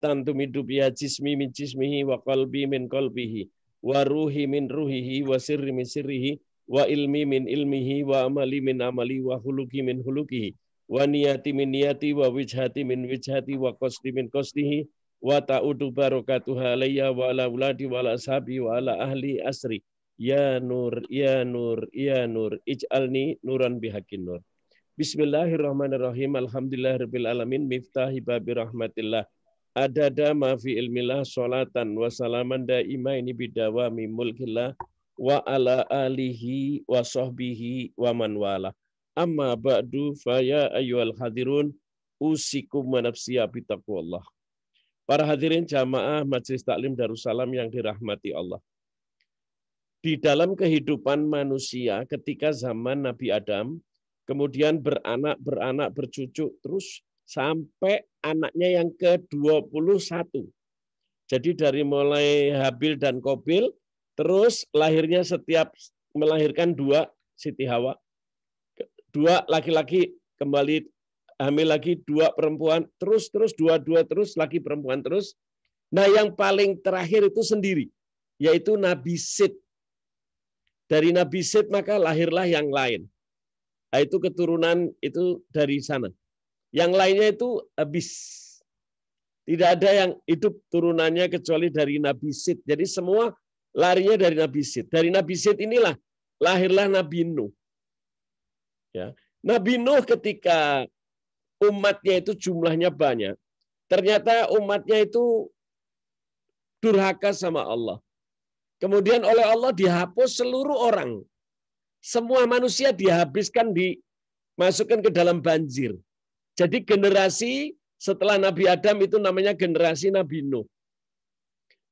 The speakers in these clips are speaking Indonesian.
nafatan tumidu biha jismi min jismihi wa qalbi min qalbihi wa ruhi min ruhihi wa sirri min sirrihi wa ilmi min ilmihi wa amali min amali wa huluki min hulukihi wa niyati min niyati wa wijhati min wijhati wa qasdi min qasdihi wa ta'udu barakatuha alayya wa ala uladi wa ala ashabi wa ala ahli asri ya nur ya nur ya nur ij'alni nuran bihaqqin nur. Bismillahirrahmanirrahim. Alhamdulillahirabbil alamin miftahi babi rahmatillah. Adada ma fi ilmillah sholatan wa salaman daimaini bidawami mulkillah wa ala alihi wa sahbihi wa man wala. Amma ba'du fa ya ayyuhal hadirun usikum wa nafsiya bitaqwallah. Para hadirin jamaah Majelis Taklim Darussalam yang dirahmati Allah. Di dalam kehidupan manusia ketika zaman Nabi Adam, kemudian beranak, bercucuk, terus sampai anaknya yang ke-21. Jadi dari mulai Habil dan Qabil, terus lahirnya setiap melahirkan 2, Siti Hawa. 2 laki-laki, kembali hamil lagi 2 perempuan, terus 2 terus, laki perempuan terus. Nah yang paling terakhir itu sendiri, yaitu Nabi Sid. Dari Nabi Sid maka lahirlah yang lain. Nah, itu keturunan itu dari sana. Yang lainnya itu habis. Tidak ada yang hidup turunannya kecuali dari Nabi Sid. Jadi semua larinya dari Nabi Sid. Dari Nabi Sid inilah lahirlah Nabi Nuh. Ya. Nabi Nuh ketika umatnya itu jumlahnya banyak, ternyata umatnya itu durhaka sama Allah. Kemudian oleh Allah dihapus seluruh orang. Semua manusia dihabiskan, dimasukkan ke dalam banjir. Jadi generasi setelah Nabi Adam itu namanya generasi Nabi Nuh.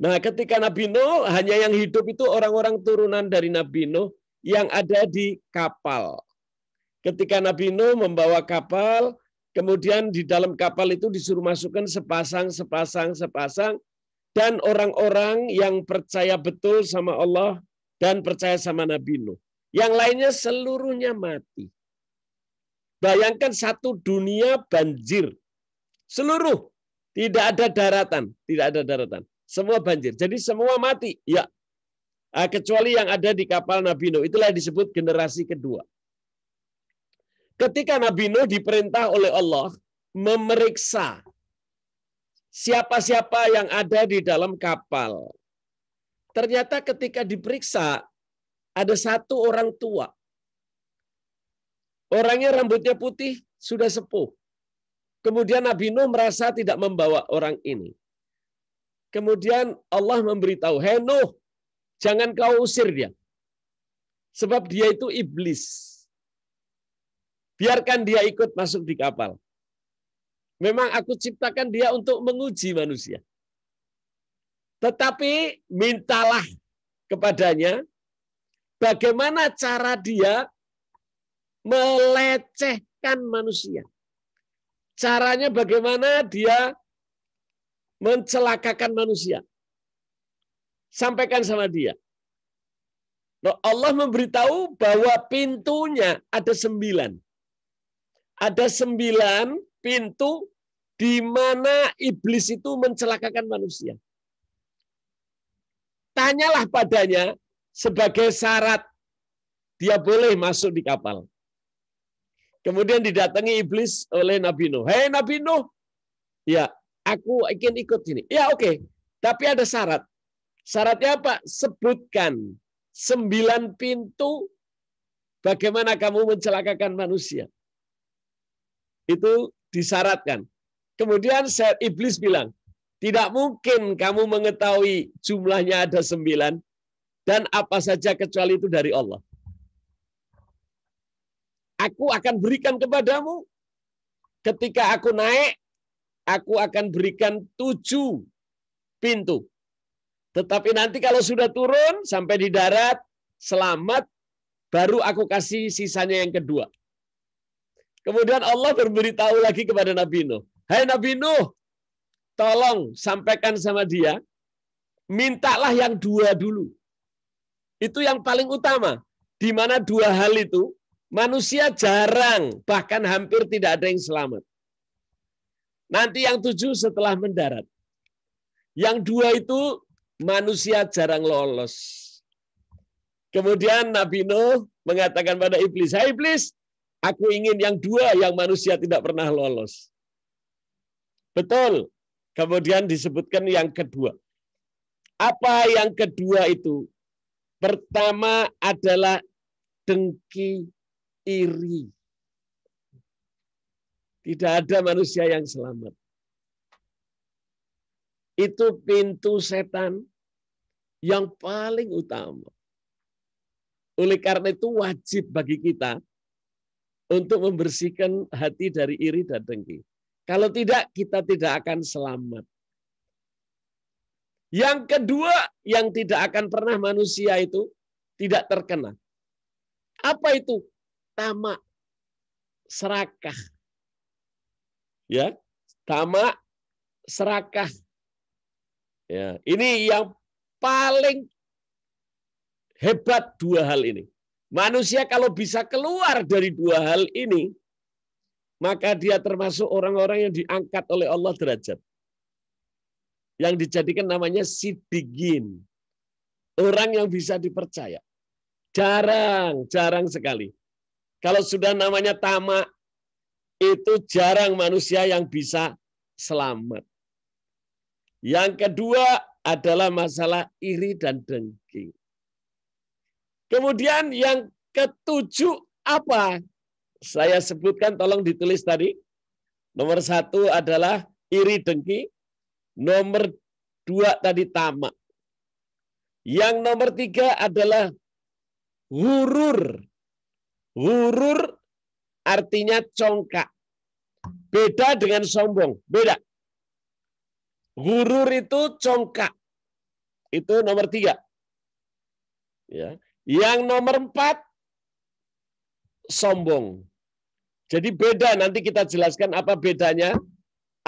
Nah, ketika Nabi Nuh hanya yang hidup itu orang-orang turunan dari Nabi Nuh yang ada di kapal. Ketika Nabi Nuh membawa kapal, kemudian di dalam kapal itu disuruh masukkan sepasang, dan orang-orang yang percaya betul sama Allah dan percaya sama Nabi Nuh. Yang lainnya seluruhnya mati. Bayangkan satu dunia banjir. Seluruh. Tidak ada daratan. Semua banjir. Jadi semua mati. Ya. Kecuali yang ada di kapal Nabi Nuh. Itulah yang disebut generasi kedua. Ketika Nabi Nuh diperintah oleh Allah memeriksa siapa-siapa yang ada di dalam kapal. Ternyata ketika diperiksa, ada satu orang tua. Orangnya rambutnya putih, sudah sepuh. Kemudian Nabi Nuh merasa tidak membawa orang ini. Kemudian Allah memberitahu, "Hei Nuh, jangan kau usir dia. Sebab dia itu iblis. Biarkan dia ikut masuk di kapal. Memang aku ciptakan dia untuk menguji manusia. Tetapi mintalah kepadanya bagaimana cara dia melecehkan manusia. Caranya bagaimana dia mencelakakan manusia. Sampaikan sama dia." Allah memberitahu bahwa pintunya ada 9. Ada 9 pintu di mana iblis itu mencelakakan manusia. Tanyalah padanya sebagai syarat dia boleh masuk di kapal. Kemudian didatangi iblis oleh Nabi Nuh. "Hei Nabi Nuh, ya aku ingin ikut ini." "Ya oke, tapi ada syarat." "Syaratnya apa?" "Sebutkan 9 pintu bagaimana kamu mencelakakan manusia." Itu disyaratkan. Kemudian iblis bilang, "Tidak mungkin kamu mengetahui jumlahnya ada 9 dan apa saja kecuali itu dari Allah. Aku akan berikan kepadamu ketika aku naik, aku akan berikan 7 pintu. Tetapi nanti kalau sudah turun sampai di darat, selamat, baru aku kasih sisanya yang kedua." Kemudian Allah berberitahu lagi kepada Nabi Nuh. "Hai Nabi Nuh, tolong sampaikan sama dia, mintalah yang 2 dulu. Itu yang paling utama. Di mana 2 hal itu, manusia jarang, bahkan hampir tidak ada yang selamat. Nanti yang 7 setelah mendarat. Yang dua itu manusia jarang lolos. Kemudian Nabi Nuh mengatakan pada iblis, "Hai iblis, aku ingin yang dua yang manusia tidak pernah lolos." Betul. Kemudian disebutkan yang kedua. Apa yang kedua itu? Pertama adalah dengki, iri. Tidak ada manusia yang selamat. Itu pintu setan yang paling utama. Oleh karena itu wajib bagi kita untuk membersihkan hati dari iri dan dengki. Kalau tidak, kita tidak akan selamat. Yang kedua, yang tidak akan pernah manusia itu tidak terkena. Apa itu? Tamak, serakah. Ya, tamak, serakah. Ya, ini yang paling hebat dua hal ini. Manusia kalau bisa keluar dari dua hal ini, maka dia termasuk orang-orang yang diangkat oleh Allah derajat. Yang dijadikan namanya siddiqin. Orang yang bisa dipercaya. Jarang sekali. Kalau sudah namanya tamak, itu jarang manusia yang bisa selamat. Yang kedua adalah masalah iri dan dengki. Kemudian yang ketujuh apa? Saya sebutkan, tolong ditulis tadi. Nomor 1 adalah iri dengki. Nomor 2 tadi tamak. Yang nomor 3 adalah hurur. Hurur artinya congkak. Beda dengan sombong. Beda. Hurur itu congkak. Itu nomor 3. Ya. Yang nomor 4 sombong. Jadi beda, nanti kita jelaskan apa bedanya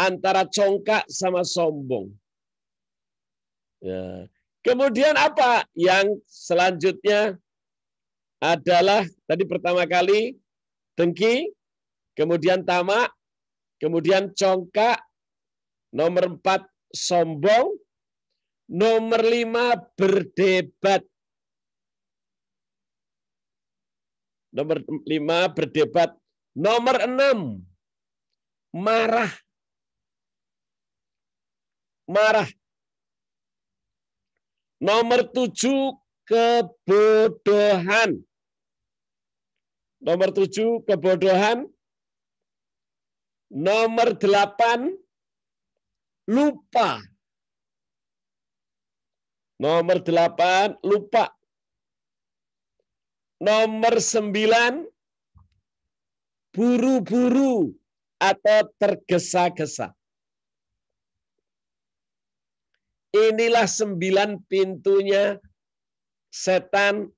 antara congkak sama sombong. Ya. Kemudian apa? Yang selanjutnya adalah tadi pertama kali dengki, kemudian tamak, kemudian congkak, nomor 4 sombong, nomor 5 berdebat. Nomor 5 berdebat. Nomor 6 marah. Marah. Nomor 7 kebodohan. Nomor 7 kebodohan. Nomor 8 lupa. Nomor 8 lupa. Nomor 9 buru-buru atau tergesa-gesa. Inilah 9 pintunya setan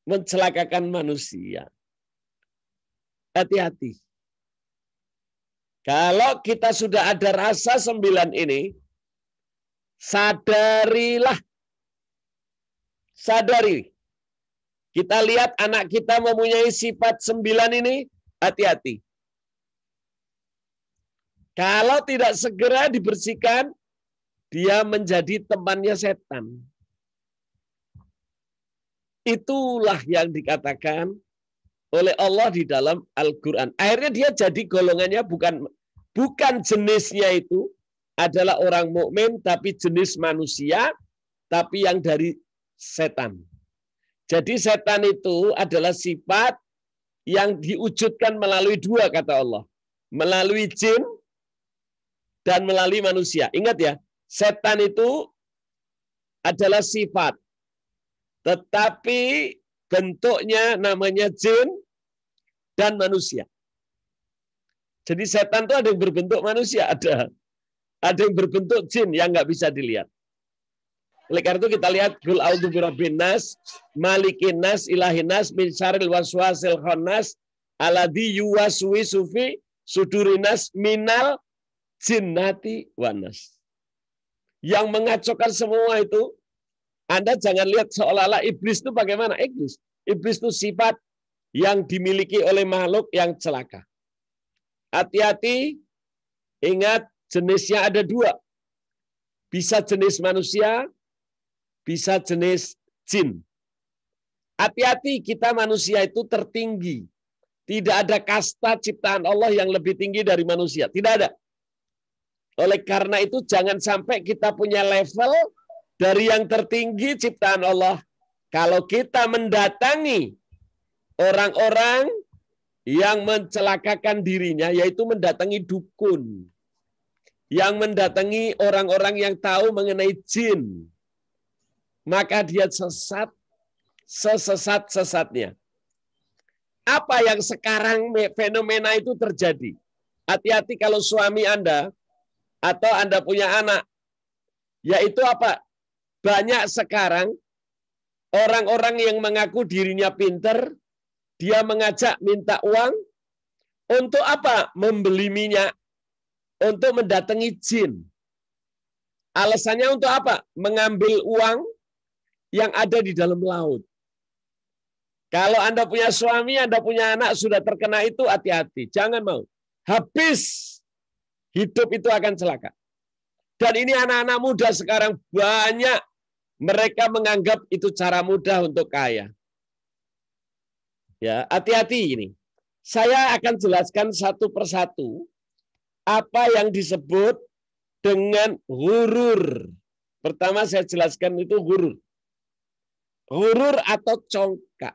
mencelakakan manusia. Hati-hati. Kalau kita sudah ada rasa 9 ini, sadarilah. Sadari. Kita lihat anak kita mempunyai sifat 9 ini, hati-hati. Kalau tidak segera dibersihkan, dia menjadi temannya setan. Itulah yang dikatakan oleh Allah di dalam Al-Quran. Akhirnya dia jadi golongannya bukan jenisnya itu adalah orang mukmin, tapi jenis manusia, tapi yang dari setan. Jadi setan itu adalah sifat yang diwujudkan melalui 2 kata Allah. Melalui jin dan melalui manusia. Ingat ya, setan itu adalah sifat. Tetapi bentuknya namanya jin dan manusia. Jadi setan itu ada yang berbentuk manusia, ada yang berbentuk jin yang nggak bisa dilihat. Oleh karena itu kita lihat Qul a'udzu birabbin nas, malikin nas, ilahin nas, min syarril waswasil khannas, alladzi yuwaswisu fi sudurin nas minal jinnati wan nas. Yang mengacaukan semua itu, Anda jangan lihat seolah-olah iblis itu bagaimana. Iblis itu sifat yang dimiliki oleh makhluk yang celaka. Hati-hati, ingat jenisnya ada 2. Bisa jenis manusia, bisa jenis jin. Hati-hati, kita manusia itu tertinggi. Tidak ada kasta ciptaan Allah yang lebih tinggi dari manusia. Tidak ada. Oleh karena itu jangan sampai kita punya level dari yang tertinggi ciptaan Allah. Kalau kita mendatangi orang-orang yang mencelakakan dirinya, yaitu mendatangi dukun. Yang mendatangi orang-orang yang tahu mengenai jin. Maka dia sesat, sesesat-sesatnya. Apa yang sekarang fenomena itu terjadi? Hati-hati kalau suami Anda atau Anda punya anak. Yaitu apa? Banyak sekarang orang-orang yang mengaku dirinya pinter, dia mengajak minta uang untuk apa? Membeli minyak, untuk mendatangi jin. Alasannya untuk apa? Mengambil uang yang ada di dalam laut. Kalau Anda punya suami, Anda punya anak, sudah terkena itu, hati-hati. Jangan mau. Habis hidup itu akan celaka. Dan ini anak-anak muda sekarang banyak mereka menganggap itu cara mudah untuk kaya. Ya, hati-hati ini. Saya akan jelaskan satu persatu apa yang disebut dengan ghurur. Pertama saya jelaskan itu ghurur. Ghurur atau congkak.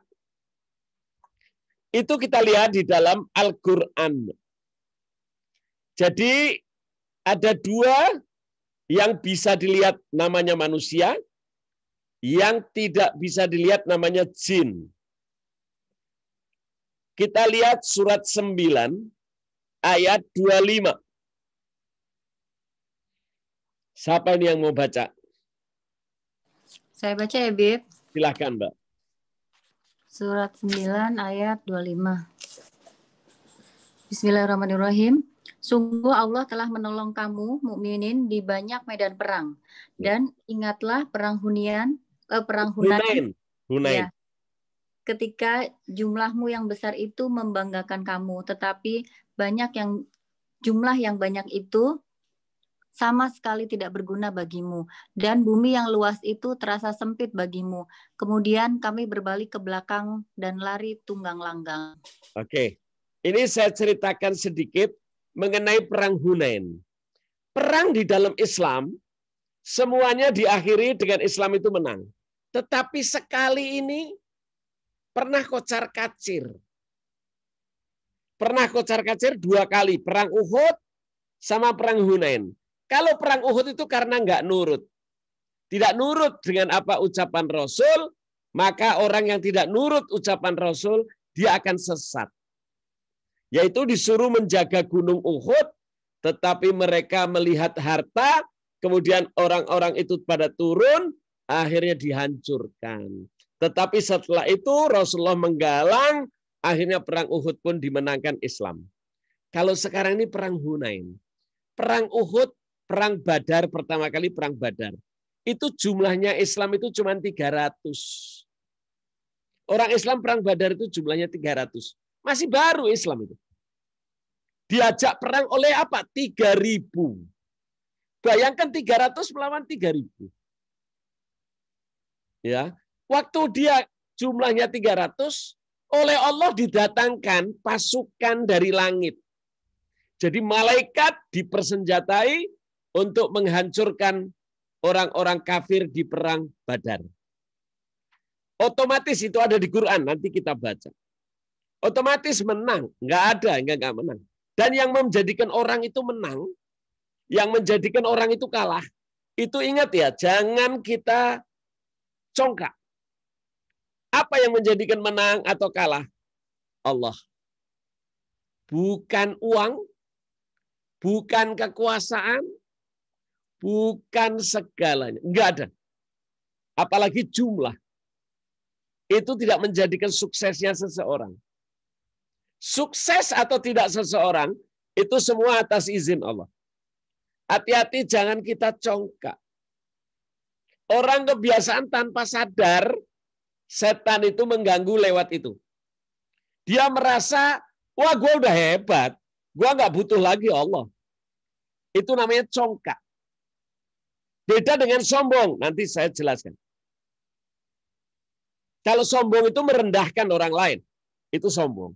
Itu kita lihat di dalam Al-Quran. Jadi ada dua yang bisa dilihat namanya manusia, yang tidak bisa dilihat namanya jin. Kita lihat surat 9 ayat 25. Siapa ini yang mau baca? Saya baca ya, Bib. Silahkan, Mbak. Surat 9 ayat 25. Bismillahirrahmanirrahim. Sungguh Allah telah menolong kamu mukminin di banyak medan perang, dan ingatlah perang Hunain. Ya, ketika jumlahmu yang besar itu membanggakan kamu, tetapi jumlah yang banyak itu sama sekali tidak berguna bagimu, dan bumi yang luas itu terasa sempit bagimu. Kemudian kami berbalik ke belakang dan lari tunggang langgang. Oke, ini saya ceritakan sedikit mengenai perang Hunain. Perang di dalam Islam semuanya diakhiri dengan Islam itu menang. Tetapi sekali ini pernah kocar-kacir. Pernah kocar-kacir 2 kali, perang Uhud sama perang Hunain. Kalau perang Uhud itu karena nggak nurut. Tidak nurut dengan apa ucapan Rasul, maka orang yang tidak nurut ucapan Rasul, dia akan sesat. Yaitu disuruh menjaga gunung Uhud, tetapi mereka melihat harta, kemudian orang-orang itu pada turun, akhirnya dihancurkan. Tetapi setelah itu Rasulullah menggalang, akhirnya perang Uhud pun dimenangkan Islam. Kalau sekarang ini perang Hunain. Perang Uhud, perang Badar, pertama kali perang Badar. Itu jumlahnya Islam itu cuma 300. Orang Islam perang Badar itu jumlahnya 300. Masih baru Islam itu. Diajak perang oleh apa? 3.000. Bayangkan 300 melawan 3.000. Ya, waktu dia jumlahnya 300, oleh Allah didatangkan pasukan dari langit. Jadi malaikat dipersenjatai untuk menghancurkan orang-orang kafir di perang Badar. Otomatis itu ada di Quran, nanti kita baca. Otomatis menang, enggak menang. Dan yang menjadikan orang itu menang, yang menjadikan orang itu kalah, itu ingat ya, jangan kita congkak. Apa yang menjadikan menang atau kalah? Allah. Bukan uang, bukan kekuasaan, bukan segalanya. Enggak ada. Apalagi jumlah. Itu tidak menjadikan suksesnya seseorang. Sukses atau tidak seseorang, itu semua atas izin Allah. Hati-hati jangan kita congkak. Orang kebiasaan tanpa sadar, setan itu mengganggu lewat itu. Dia merasa, wah gue udah hebat, gue nggak butuh lagi Allah. Itu namanya congkak. Beda dengan sombong. Nanti saya jelaskan. Kalau sombong itu merendahkan orang lain. Itu sombong.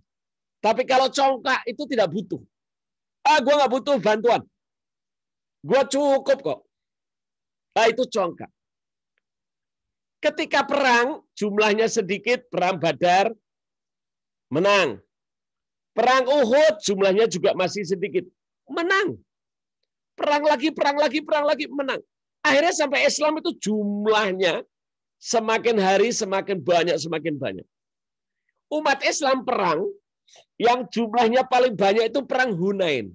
Tapi kalau congkak itu tidak butuh. Gue nggak butuh bantuan. Gue cukup kok. Itu congkak. Ketika perang, jumlahnya sedikit, perang Badar, menang. Perang Uhud, jumlahnya juga masih sedikit. Menang. Perang lagi, menang. Akhirnya sampai Islam itu jumlahnya semakin hari semakin banyak. Umat Islam perang, yang jumlahnya paling banyak itu perang Hunain.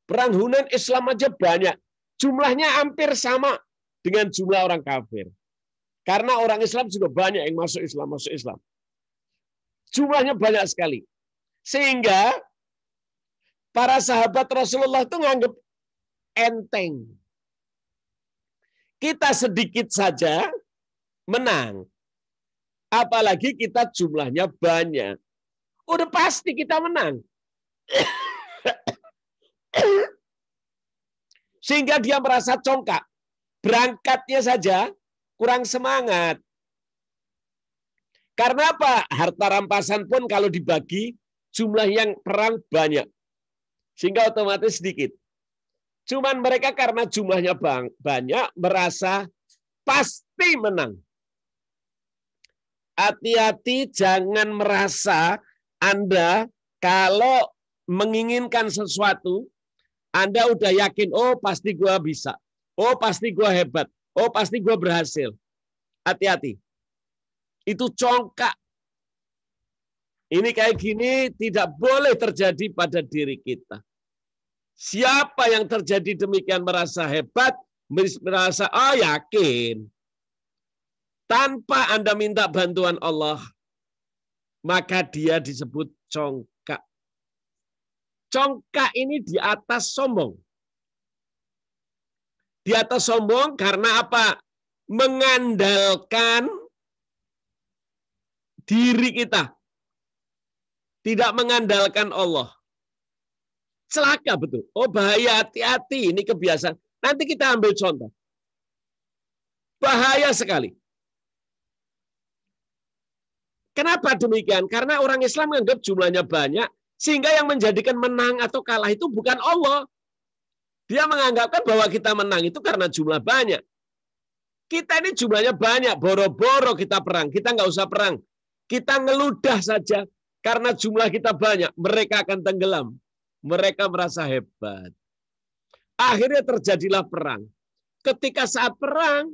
Perang Hunain Islam aja banyak. Jumlahnya hampir sama dengan jumlah orang kafir. Karena orang Islam juga banyak yang masuk Islam. Jumlahnya banyak sekali. Sehingga para sahabat Rasulullah itu nganggap enteng. Kita sedikit saja menang. Apalagi kita jumlahnya banyak. Udah pasti kita menang. Sehingga dia merasa congkak. Berangkatnya saja kurang semangat. Karena apa? Harta rampasan pun kalau dibagi, jumlah yang perang banyak. Sehingga otomatis sedikit. Cuman mereka karena jumlahnya banyak, merasa pasti menang. Hati-hati jangan merasa Anda kalau menginginkan sesuatu, Anda udah yakin, oh pasti gue bisa. Oh pasti gue hebat. Oh pasti gue berhasil. Hati-hati. Itu congkak. Ini kayak gini tidak boleh terjadi pada diri kita. Siapa yang terjadi demikian merasa hebat, merasa yakin. Tanpa Anda minta bantuan Allah, maka dia disebut congkak. Congkak ini di atas sombong. Di atas sombong karena apa? Mengandalkan diri kita. Tidak mengandalkan Allah. Celaka betul. Oh bahaya, hati-hati. Ini kebiasaan. Nanti kita ambil contoh. Bahaya sekali. Kenapa demikian? Karena orang Islam menganggap jumlahnya banyak, sehingga yang menjadikan menang atau kalah itu bukan Allah. Dia menganggapkan bahwa kita menang itu karena jumlah banyak. Kita ini jumlahnya banyak, boro-boro kita perang. Kita nggak usah perang. Kita ngeludah saja. Karena jumlah kita banyak, mereka akan tenggelam. Mereka merasa hebat. Akhirnya terjadilah perang. Ketika saat perang,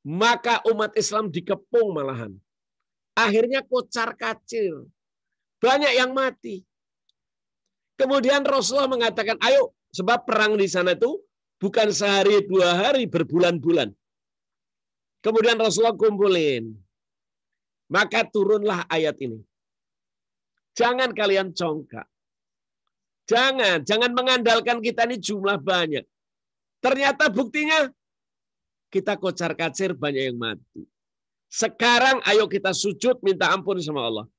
maka umat Islam dikepung malahan. Akhirnya kocar-kacir. Banyak yang mati. Kemudian Rasulullah mengatakan, ayo, sebab perang di sana itu bukan sehari, 2 hari, berbulan-bulan. Kemudian Rasulullah kumpulin. Maka turunlah ayat ini. Jangan kalian congkak. Jangan mengandalkan kita ini jumlah banyak. Ternyata buktinya kita kocar-kacir banyak yang mati. Sekarang ayo kita sujud minta ampun sama Allah.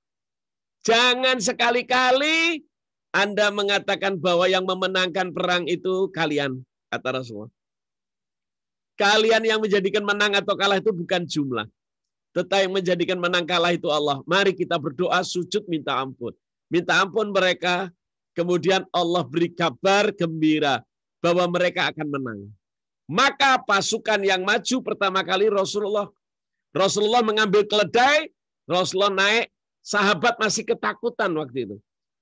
Jangan sekali-kali Anda mengatakan bahwa yang memenangkan perang itu kalian, kata Rasulullah. Kalian yang menjadikan menang atau kalah itu bukan jumlah. Tetapi yang menjadikan menang kalah itu Allah. Mari kita berdoa, sujud, minta ampun. Minta ampun mereka, kemudian Allah beri kabar gembira bahwa mereka akan menang. Maka pasukan yang maju pertama kali Rasulullah mengambil keledai, Rasulullah naik, sahabat masih ketakutan waktu itu.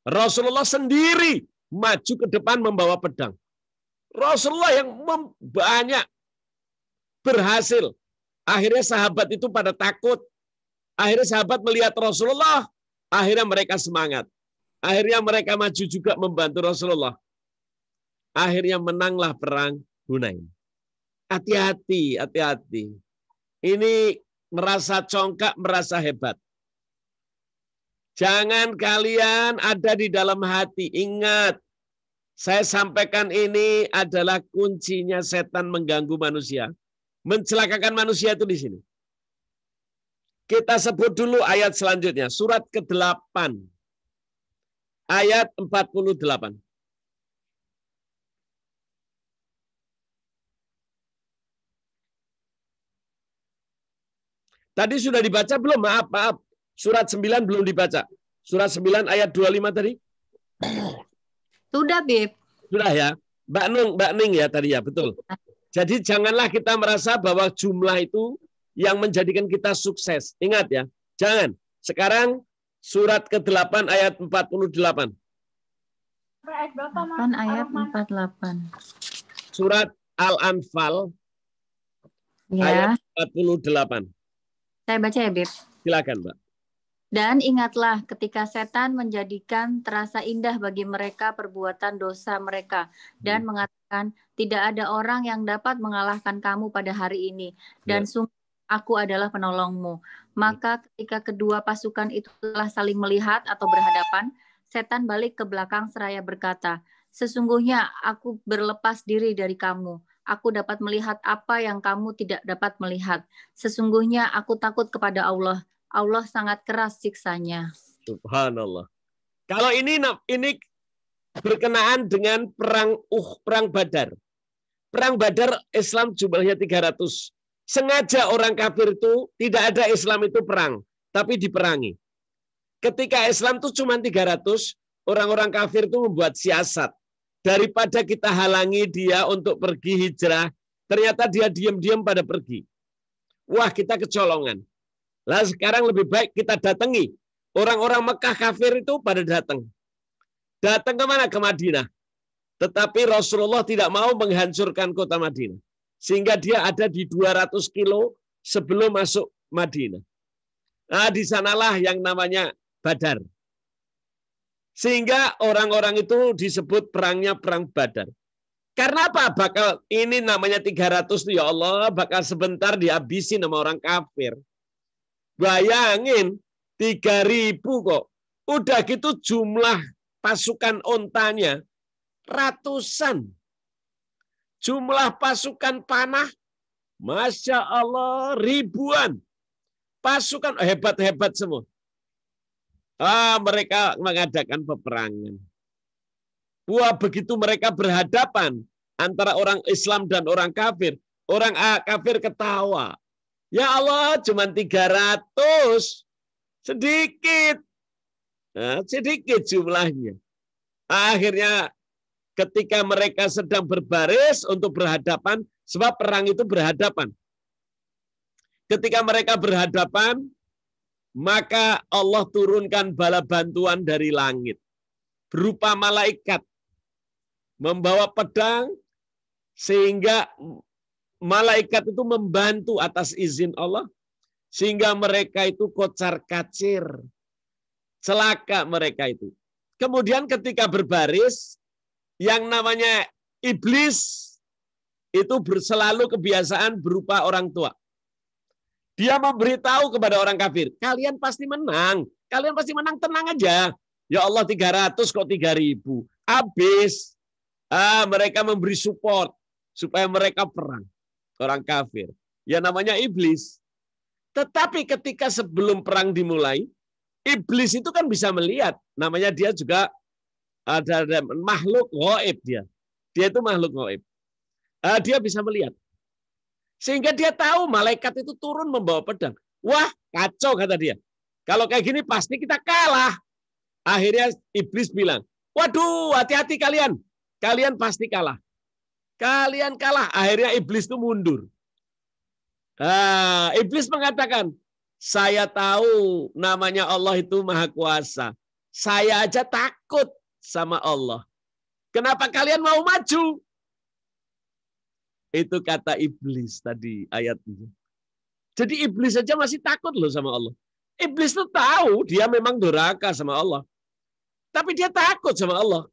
Rasulullah sendiri maju ke depan membawa pedang. Rasulullah yang banyak berhasil. Akhirnya sahabat itu pada takut. Akhirnya sahabat melihat Rasulullah. Akhirnya mereka semangat. Akhirnya mereka maju juga membantu Rasulullah. Akhirnya menanglah perang Hunain. Hati-hati, hati-hati. Ini merasa congkak, merasa hebat. Jangan kalian ada di dalam hati. Ingat, saya sampaikan ini adalah kuncinya setan mengganggu manusia. Mencelakakan manusia itu di sini. Kita sebut dulu ayat selanjutnya. Surat ke-8. Ayat 48. Tadi sudah dibaca belum? Maaf. Surat 9 belum dibaca. Surat 9 ayat 25 tadi. Sudah, Bib. Sudah ya. Mbak Ning ya tadi ya, betul. Jadi janganlah kita merasa bahwa jumlah itu yang menjadikan kita sukses. Ingat ya, jangan. Sekarang surat ke-8 ayat 48. Ayat berapa, Mas? 8 ayat 48. Surat Al-Anfal Ya, ayat 48. saya baca ya, Bib. Silakan, Mbak. Dan ingatlah ketika setan menjadikan terasa indah bagi mereka perbuatan dosa mereka dan mengatakan tidak ada orang yang dapat mengalahkan kamu pada hari ini dan sungguh aku adalah penolongmu. Maka ketika kedua pasukan itu telah saling melihat atau berhadapan, setan balik ke belakang seraya berkata, sesungguhnya aku berlepas diri dari kamu. Aku dapat melihat apa yang kamu tidak dapat melihat. Sesungguhnya aku takut kepada Allah. Allah sangat keras siksanya. Subhanallah. Kalau ini berkenaan dengan perang Badar. Perang Badar Islam jumlahnya 300. Sengaja orang kafir itu tidak ada Islam itu perang, tapi diperangi. Ketika Islam itu cuma 300, orang-orang kafir itu membuat siasat. Daripada kita halangi dia untuk pergi hijrah, ternyata dia diam-diam pada pergi. Wah, kita kecolongan. Lah sekarang lebih baik kita datangi. Orang-orang Mekah kafir itu pada datang. Datang ke mana? Ke Madinah. Tetapi Rasulullah tidak mau menghancurkan kota Madinah. Sehingga dia ada di 200 kilo sebelum masuk Madinah. Nah, di sanalah yang namanya Badar. Sehingga orang-orang itu disebut perangnya Perang Badar. Karena apa? Bakal ini namanya 300 tuh ya Allah, bakal sebentar dihabisi sama orang kafir. Bayangin 3.000 kok. Udah gitu jumlah pasukan ontanya ratusan. Jumlah pasukan panah, Masya Allah, ribuan. Pasukan hebat-hebat semua. Mereka mengadakan peperangan. Wah, begitu mereka berhadapan antara orang Islam dan orang kafir. Orang kafir ketawa. Ya Allah, cuma 300. Sedikit. Nah, sedikit jumlahnya. Akhirnya ketika mereka sedang berbaris untuk berhadapan, sebab perang itu berhadapan. Ketika mereka berhadapan, maka Allah turunkan bala bantuan dari langit. Berupa malaikat. Membawa pedang, sehingga malaikat itu membantu atas izin Allah. Sehingga mereka itu kocar-kacir. Celaka mereka itu. Kemudian ketika berbaris, yang namanya iblis itu selalu kebiasaan berupa orang tua. Dia memberitahu kepada orang kafir, kalian pasti menang. Kalian pasti menang, tenang aja. Ya Allah 300 kok 3.000. Habis. Mereka memberi support supaya mereka perang. Orang kafir. Ya namanya iblis. Tetapi ketika sebelum perang dimulai, iblis itu kan bisa melihat. Namanya dia juga ada makhluk gaib dia. Dia itu makhluk gaib. Dia bisa melihat. Sehingga dia tahu malaikat itu turun membawa pedang. Wah, kacau kata dia. Kalau kayak gini pasti kita kalah. Akhirnya iblis bilang, waduh, hati-hati kalian. Kalian pasti kalah. Kalian kalah. Akhirnya iblis itu mundur. Iblis mengatakan, saya tahu namanya Allah itu Maha Kuasa. Saya aja takut sama Allah. Kenapa kalian mau maju? Itu kata iblis tadi ayatnya. Jadi iblis saja masih takut loh sama Allah. Iblis itu tahu dia memang durhaka sama Allah. Tapi dia takut sama Allah.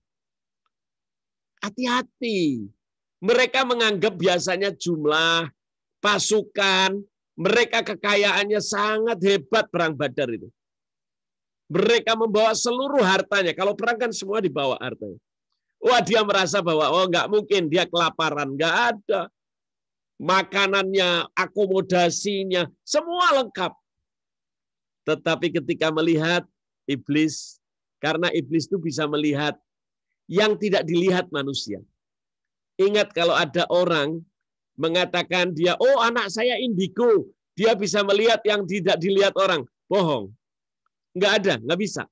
Hati-hati. Mereka menganggap biasanya jumlah, pasukan, mereka kekayaannya sangat hebat perang Badar itu. Mereka membawa seluruh hartanya. Kalau perang kan semua dibawa hartanya. Wah, dia merasa bahwa nggak mungkin dia kelaparan, nggak ada. Makanannya, akomodasinya, semua lengkap. Tetapi ketika melihat iblis, karena iblis itu bisa melihat yang tidak dilihat manusia. Ingat kalau ada orang mengatakan dia, oh anak saya indigo, dia bisa melihat yang tidak dilihat orang. Bohong. Nggak ada, nggak bisa.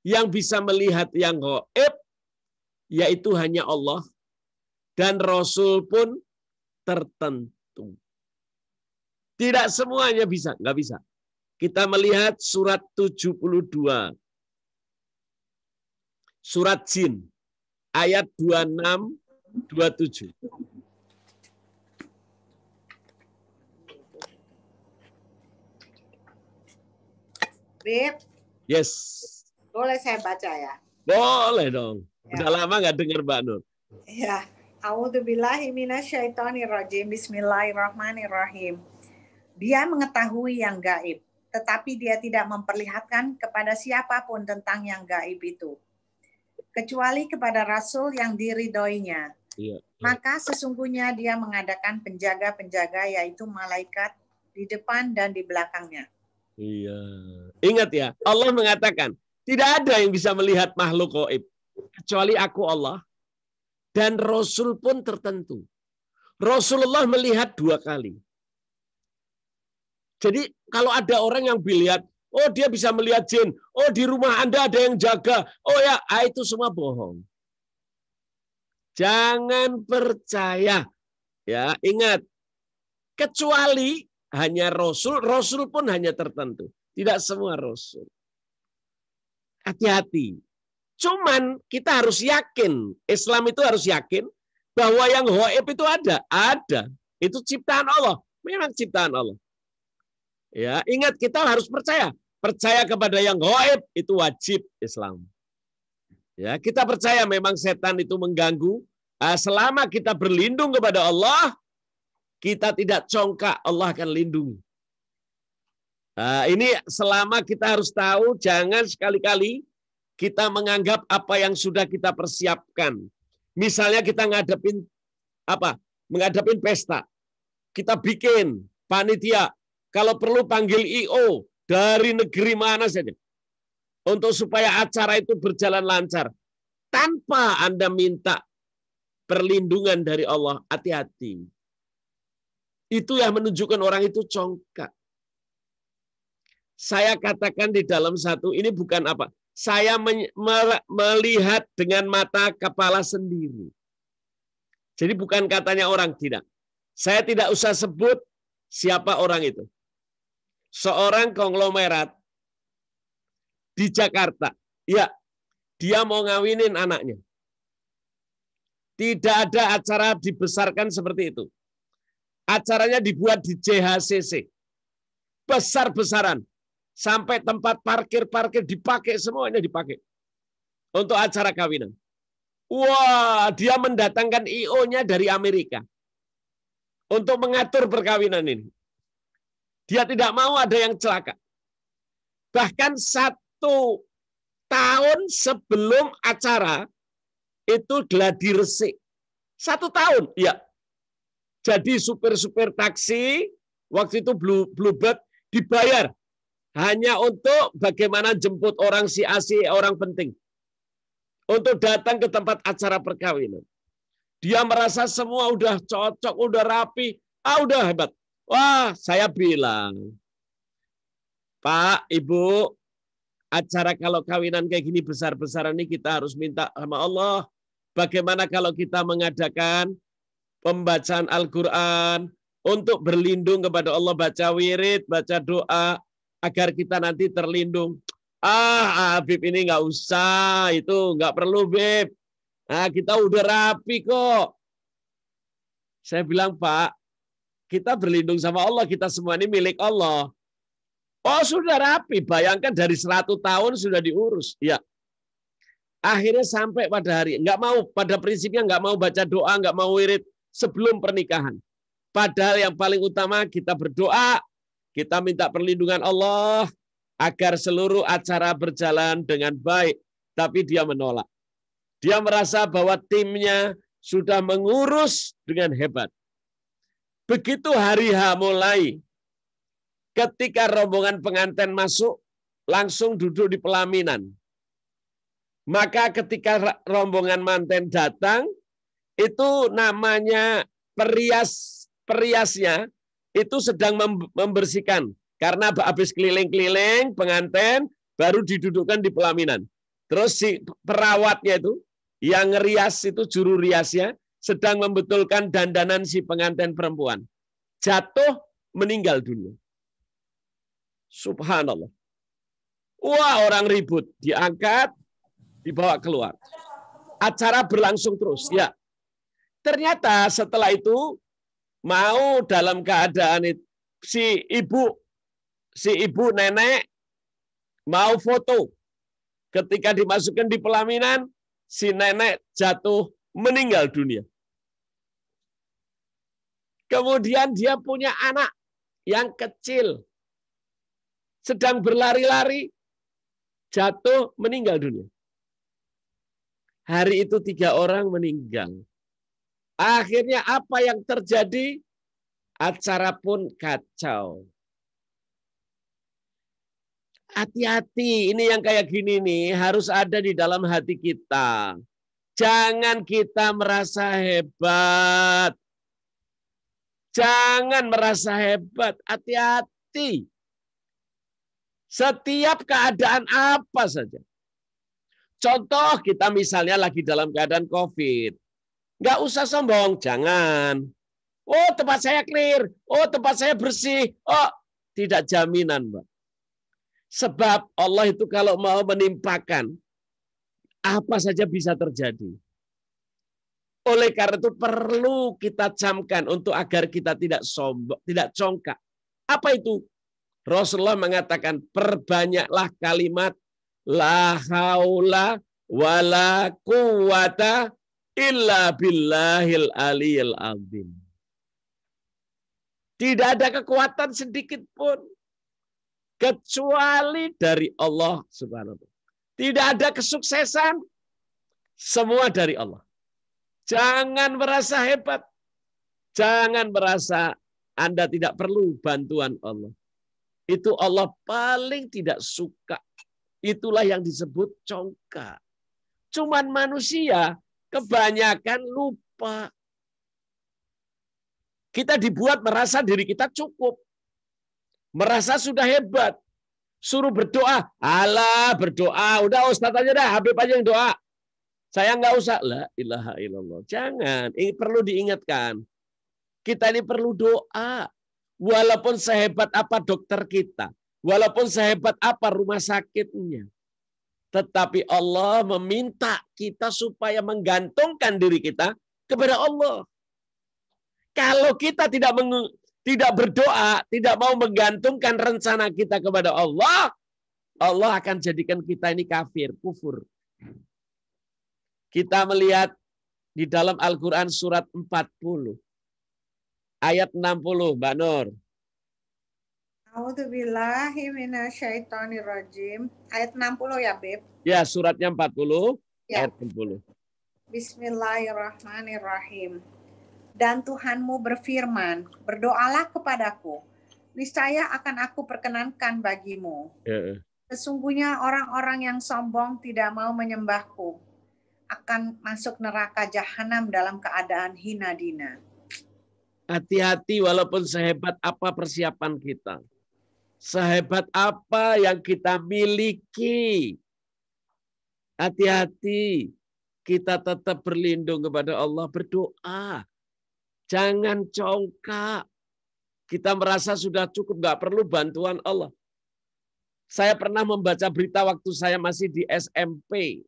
Yang bisa melihat yang gaib, yaitu hanya Allah. Dan Rasul pun tertentu. Tidak semuanya bisa, nggak bisa. Kita melihat surat 72. Surat Jin. Ayat 26, 27. Bib, Yes. boleh saya baca ya? Boleh dong. Ya. Udah lama nggak dengar Mbak Nur. Ya. A'udzubillahi minasyaitonirrajim. Bismillahirrahmanirrahim. Dia mengetahui yang gaib, tetapi dia tidak memperlihatkan kepada siapapun tentang yang gaib itu, kecuali kepada Rasul yang diridhoinya. Iya. Maka sesungguhnya dia mengadakan penjaga-penjaga, yaitu malaikat di depan dan di belakangnya. Iya. Ingat ya, Allah mengatakan, tidak ada yang bisa melihat makhluk gaib kecuali aku Allah, dan Rasul pun tertentu. Rasulullah melihat 2 kali. Jadi kalau ada orang yang melihat, oh dia bisa melihat jin, oh di rumah Anda ada yang jaga, oh ya, itu semua bohong. Jangan percaya. Ya, ingat, kecuali hanya Rasul, Rasul pun hanya tertentu. Tidak semua Rasul. Hati-hati. Cuman kita harus yakin, Islam itu harus yakin bahwa yang gaib itu ada. Ada. Itu ciptaan Allah. Memang ciptaan Allah. Ya, ingat kita harus percaya. Percaya kepada yang gaib itu wajib Islam. Ya, kita percaya memang setan itu mengganggu. Selama kita berlindung kepada Allah, kita tidak congkak, Allah akan lindungi. Ini selama kita harus tahu, jangan sekali-kali kita menganggap apa yang sudah kita persiapkan. Misalnya kita menghadapin pesta. Kita bikin panitia. Kalau perlu panggil IO dari negeri mana saja. Untuk supaya acara itu berjalan lancar. Tanpa Anda minta perlindungan dari Allah. Hati-hati. Itu yang menunjukkan orang itu congkak. Saya katakan di dalam satu, ini bukan apa. Saya melihat dengan mata kepala sendiri. Jadi bukan katanya orang, tidak. Saya tidak usah sebut siapa orang itu. Seorang konglomerat di Jakarta. Ya, dia mau ngawinin anaknya. Tidak ada acara dibesarkan seperti itu. Acaranya dibuat di JHCC. Besar-besaran. Sampai tempat parkir-parkir dipakai, semuanya dipakai. Untuk acara kawinan. Wah, dia mendatangkan IO-nya dari Amerika. Untuk mengatur perkawinan ini. Dia tidak mau ada yang celaka. Bahkan 1 tahun sebelum acara, itu gladi resik. 1 tahun, ya. Jadi supir-supir taksi, waktu itu Bluebird, dibayar. Hanya untuk bagaimana jemput orang si A, si orang penting. Untuk datang ke tempat acara perkawinan. Dia merasa semua udah cocok, udah rapi. Udah hebat. Wah, saya bilang, Pak, Ibu, acara kalau kawinan kayak gini besar-besaran ini kita harus minta sama Allah. Bagaimana kalau kita mengadakan pembacaan Al-Quran untuk berlindung kepada Allah, baca wirid, baca doa, agar kita nanti terlindung. Bib ini nggak usah, itu nggak perlu, Bib. Kita udah rapi kok. Saya bilang, Pak, kita berlindung sama Allah, kita semua ini milik Allah. Oh, sudah rapi, bayangkan dari 100 tahun sudah diurus. Ya. Akhirnya sampai pada hari, pada prinsipnya nggak mau baca doa, nggak mau wirid sebelum pernikahan. Padahal yang paling utama kita berdoa, kita minta perlindungan Allah agar seluruh acara berjalan dengan baik. Tapi dia menolak. Dia merasa bahwa timnya sudah mengurus dengan hebat. Begitu hari H mulai, ketika rombongan pengantin masuk, langsung duduk di pelaminan. Maka ketika rombongan manten datang, itu namanya periasnya itu sedang membersihkan. Karena habis keliling-keliling pengantin, baru didudukkan di pelaminan. Terus si perawatnya itu, yang ngerias itu juru riasnya, sedang membetulkan dandanan si pengantin perempuan. Jatuh, meninggal dunia. Subhanallah. Wah, orang ribut. Diangkat, dibawa keluar. Acara berlangsung terus. Ya. Ternyata setelah itu, mau dalam keadaan itu, si ibu nenek mau foto. Ketika dimasukkan di pelaminan, si nenek jatuh meninggal dunia. Kemudian dia punya anak yang kecil. Sedang berlari-lari, jatuh meninggal dunia. Hari itu 3 orang meninggal. Akhirnya apa yang terjadi? Acara pun kacau. Hati-hati, ini yang kayak gini nih harus ada di dalam hati kita. Jangan kita merasa hebat. Jangan merasa hebat. Hati-hati. Setiap keadaan apa saja. Contoh kita misalnya lagi dalam keadaan COVID. Nggak usah sombong, jangan. Oh, tempat saya clear. Oh, tempat saya bersih. Oh, tidak jaminan, Mbak. Sebab Allah itu kalau mau menimpakan, apa saja bisa terjadi. Oleh karena itu perlu kita camkan untuk agar kita tidak sombong, tidak congkak. Apa itu? Rasulullah mengatakan, perbanyaklah kalimat la haula wala quwata illa billahil aliyil azim. Tidak ada kekuatan sedikit pun kecuali dari Allah Subhanahu wa ta'ala. Tidak ada kesuksesan, semua dari Allah. Jangan merasa hebat. Jangan merasa Anda tidak perlu bantuan Allah. Itu Allah paling tidak suka. Itulah yang disebut congkak. Cuman manusia kebanyakan lupa. Kita dibuat merasa diri kita cukup. Merasa sudah hebat. Suruh berdoa. Alah berdoa. Udah Ustaz aja dah. Habib aja yang doa. Saya nggak usah. La ilaha illallah. Jangan. Ini perlu diingatkan. Kita ini perlu doa. Walaupun sehebat apa dokter kita. Walaupun sehebat apa rumah sakitnya. Tetapi Allah meminta kita supaya menggantungkan diri kita kepada Allah. Kalau kita tidak berdoa, tidak mau menggantungkan rencana kita kepada Allah, Allah akan jadikan kita ini kafir, kufur. Kita melihat di dalam Al-Quran surat 40. Ayat 60, Mbak Nur. A'udzubillahi minasyaitonirrajim. Ayat 60 ya, Beb? Ya, suratnya 40, ya. Ayat 60. Bismillahirrahmanirrahim. Dan Tuhanmu berfirman, berdoalah kepadaku, niscaya akan aku perkenankan bagimu. Sesungguhnya orang-orang yang sombong tidak mau menyembahku, akan masuk neraka jahanam dalam keadaan hina dina. Hati-hati walaupun sehebat apa persiapan kita. Sehebat apa yang kita miliki. Hati-hati. Kita tetap berlindung kepada Allah, berdoa. Jangan congkak. Kita merasa sudah cukup, nggak perlu bantuan Allah. Saya pernah membaca berita waktu saya masih di SMP.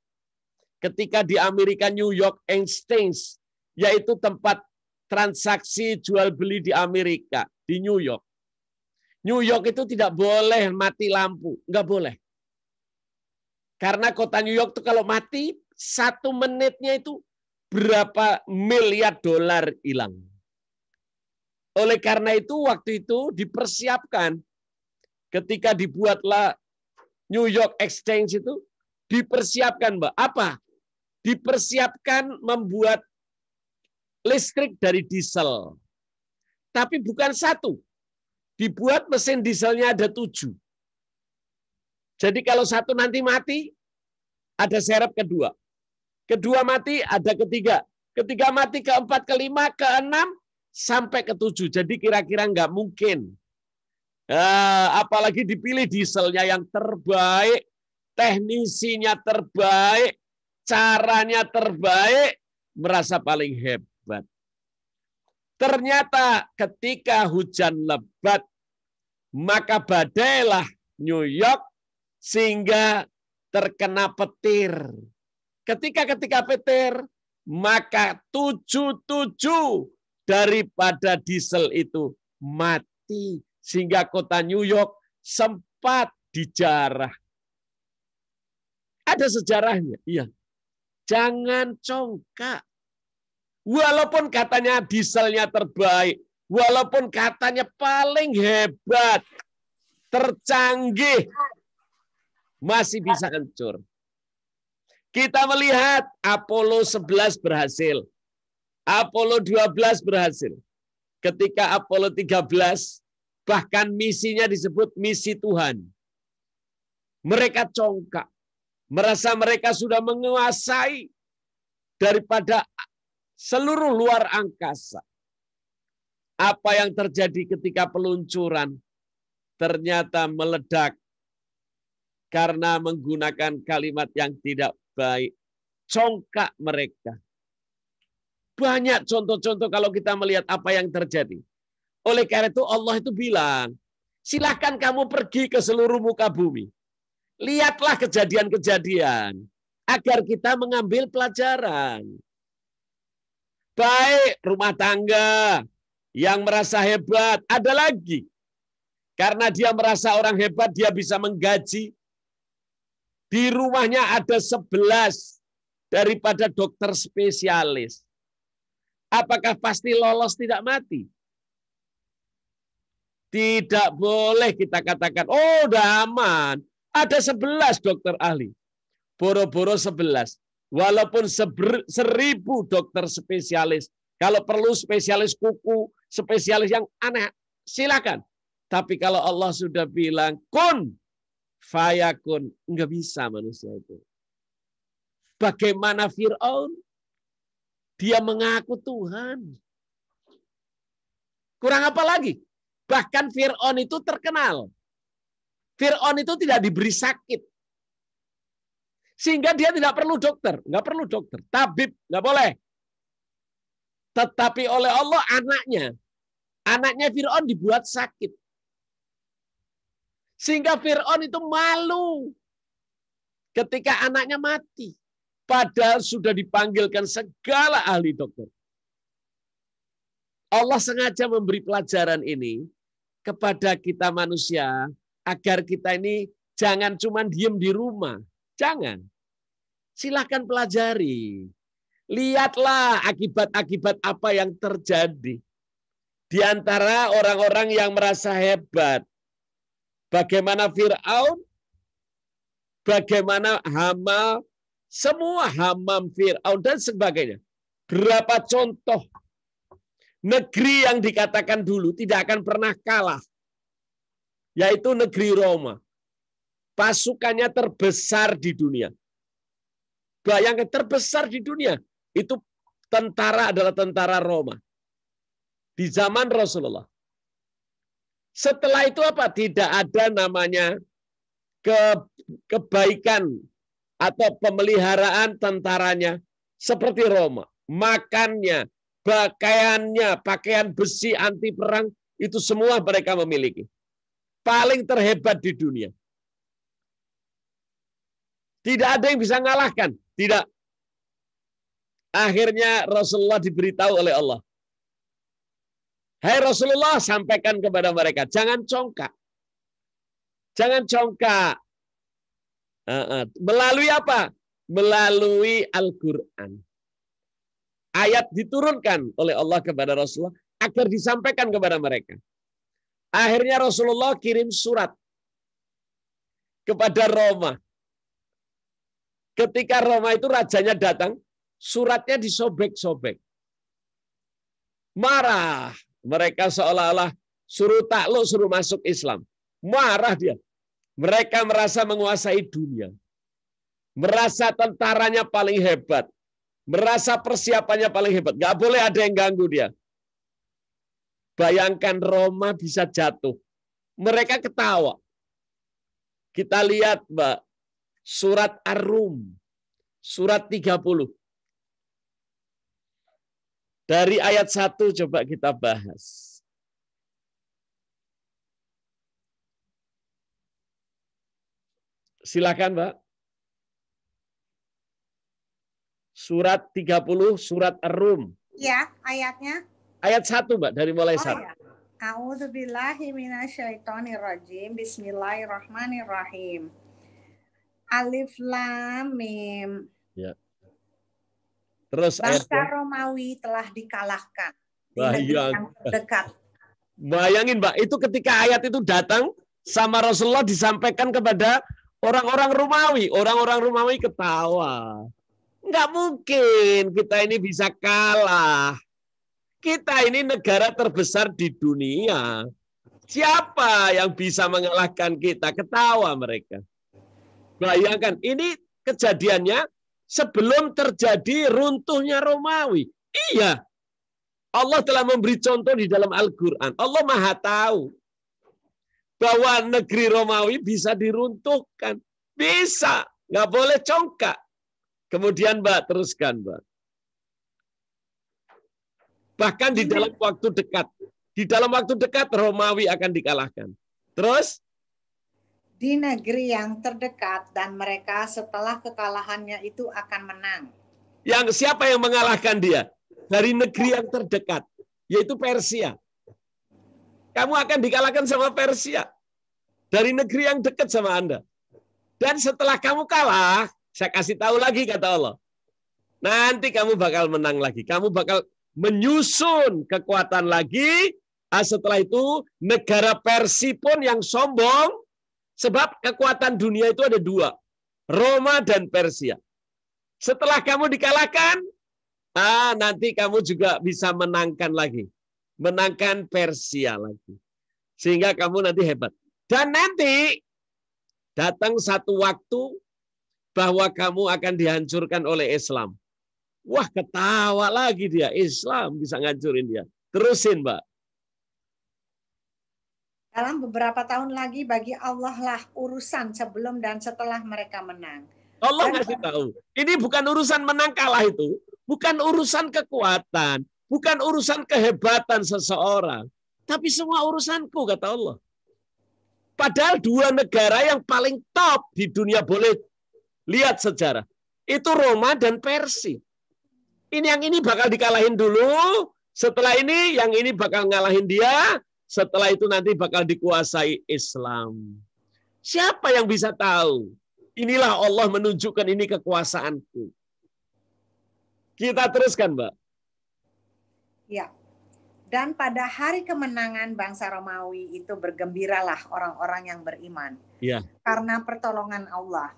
Ketika di Amerika, New York Exchange, yaitu tempat transaksi jual beli di Amerika, di New York. New York itu tidak boleh mati lampu, nggak boleh. Karena kota New York itu kalau mati, 1 menitnya itu berapa miliar dolar hilang. Oleh karena itu waktu itu dipersiapkan ketika dibuatlah New York Exchange itu dipersiapkan, Mbak. Apa? Dipersiapkan membuat listrik dari diesel. Tapi bukan 1. Dibuat mesin dieselnya ada 7. Jadi kalau 1 nanti mati, ada serep kedua. Kedua mati, ada ketiga. Ketiga mati, keempat, kelima, keenam, sampai ke 7. Jadi kira-kira nggak mungkin. Apalagi dipilih dieselnya yang terbaik, teknisinya terbaik, caranya terbaik, merasa paling hebat. Ternyata ketika hujan lebat, maka badailah New York sehingga terkena petir. Ketika petir, maka 7 daripada diesel itu mati. Sehingga kota New York sempat dijarah. Ada sejarahnya. Iya. Jangan congkak. Walaupun katanya dieselnya terbaik, walaupun katanya paling hebat, tercanggih, masih bisa hancur. Kita melihat Apollo 11 berhasil. Apollo 12 berhasil. Ketika Apollo 13, bahkan misinya disebut misi Tuhan. Mereka congkak. Merasa mereka sudah menguasai daripada seluruh luar angkasa. Apa yang terjadi ketika peluncuran? Ternyata meledak karena menggunakan kalimat yang tidak baik. Congkak mereka. Banyak contoh-contoh kalau kita melihat apa yang terjadi. Oleh karena itu Allah itu bilang, silahkan kamu pergi ke seluruh muka bumi. Lihatlah kejadian-kejadian agar kita mengambil pelajaran. Baik rumah tangga yang merasa hebat, ada lagi. Karena dia merasa orang hebat, dia bisa menggaji. Di rumahnya ada 11 daripada dokter spesialis. Apakah pasti lolos tidak mati? Tidak boleh kita katakan, oh udah aman. Ada 11 dokter ahli. Boro-boro 11. Walaupun 1.000 dokter spesialis. Kalau perlu spesialis kuku, spesialis yang aneh, silakan. Tapi kalau Allah sudah bilang, kun, fayakun. Enggak bisa manusia itu. Bagaimana Fir'aun? Dia mengaku Tuhan. Kurang apa lagi? Bahkan Fir'aun itu terkenal. Fir'aun itu tidak diberi sakit. Sehingga dia tidak perlu dokter. Nggak perlu dokter. Tabib, nggak boleh. Tetapi oleh Allah anaknya Fir'aun dibuat sakit. Sehingga Fir'aun itu malu ketika anaknya mati. Padahal sudah dipanggilkan segala ahli dokter. Allah sengaja memberi pelajaran ini kepada kita manusia agar kita ini jangan cuma diem di rumah. Jangan. Silahkan pelajari. Lihatlah akibat-akibat apa yang terjadi. Di antara orang-orang yang merasa hebat. Bagaimana Fir'aun, bagaimana Haman, semua Haman, Fir'aun, dan sebagainya. Berapa contoh negeri yang dikatakan dulu tidak akan pernah kalah. Yaitu negeri Roma. Pasukannya terbesar di dunia. Bayangkan terbesar di dunia. Itu tentara adalah tentara Roma. Di zaman Rasulullah. Setelah itu apa? Tidak ada namanya kebaikan atau pemeliharaan tentaranya seperti Roma. Makannya, pakaiannya, pakaian besi anti perang, itu semua mereka memiliki. Paling terhebat di dunia. Tidak ada yang bisa mengalahkan. Tidak. Akhirnya Rasulullah diberitahu oleh Allah. Hai Rasulullah, sampaikan kepada mereka, jangan congkak. Jangan congkak. Melalui apa? Melalui Al-Quran. Ayat diturunkan oleh Allah kepada Rasulullah agar disampaikan kepada mereka. Akhirnya Rasulullah kirim surat kepada Roma. Ketika Roma itu rajanya datang, suratnya disobek-sobek. Marah. Mereka seolah-olah suruh takluk, suruh masuk Islam. Marah dia. Mereka merasa menguasai dunia. Merasa tentaranya paling hebat. Merasa persiapannya paling hebat. Gak boleh ada yang ganggu dia. Bayangkan Roma bisa jatuh. Mereka ketawa. Kita lihat, Mbak, surat Ar-Rum, surat 30. Dari ayat 1 coba kita bahas. Silakan, Mbak. Surat 30, surat Ar-Rum. Ya, ayatnya. Ayat 1, Mbak, dari mulai 1. Ya. A'udzubillahi minasyaitonirrajim. Bismillahirrahmanirrahim. Alif Lam Mim. Ya. Terus bangsa Romawi telah dikalahkan di negeri yang terdekat. Bayangin, Mbak, itu ketika ayat itu datang sama Rasulullah disampaikan kepada orang-orang Romawi. Orang-orang Romawi ketawa. Nggak mungkin kita ini bisa kalah. Kita ini negara terbesar di dunia. Siapa yang bisa mengalahkan kita? Ketawa mereka. Bayangkan, ini kejadiannya sebelum terjadi runtuhnya Romawi. Iya. Allah telah memberi contoh di dalam Al-Quran. Allah Maha tahu bahwa negeri Romawi bisa diruntuhkan. Bisa. Nggak boleh congkak. Kemudian, Mbak, teruskan, Mbak. Bahkan di dalam waktu dekat. Di dalam waktu dekat Romawi akan dikalahkan. Terus? Di negeri yang terdekat dan mereka setelah kekalahannya itu akan menang. Yang siapa yang mengalahkan dia? Dari negeri yang terdekat, yaitu Persia. Kamu akan dikalahkan sama Persia. Dari negeri yang dekat sama Anda. Dan setelah kamu kalah, saya kasih tahu lagi kata Allah. Nanti kamu bakal menang lagi. Kamu bakal menyusun kekuatan lagi. Setelah itu negara Persia pun yang sombong, sebab kekuatan dunia itu ada dua, Roma dan Persia. Setelah kamu dikalahkan, nanti kamu juga bisa menangkan lagi, menangkan Persia lagi, sehingga kamu nanti hebat. Dan nanti datang satu waktu bahwa kamu akan dihancurkan oleh Islam. Wah, ketawa lagi dia. Islam bisa ngancurin dia. Terusin, Mbak. Dalam beberapa tahun lagi bagi Allah lah urusan sebelum dan setelah mereka menang. Allah ngasih tahu. Ini bukan urusan menang kalah itu. Bukan urusan kekuatan. Bukan urusan kehebatan seseorang. Tapi semua urusanku, kata Allah. Padahal dua negara yang paling top di dunia, boleh lihat sejarah. Itu Roma dan Persia. Yang ini bakal dikalahin dulu. Setelah ini, yang ini bakal ngalahin dia. Setelah itu nanti bakal dikuasai Islam. Siapa yang bisa tahu? Inilah Allah menunjukkan ini kekuasaanku. Kita teruskan, Mbak. Ya. Dan pada hari kemenangan bangsa Romawi itu bergembiralah orang-orang yang beriman. Ya. Karena pertolongan Allah.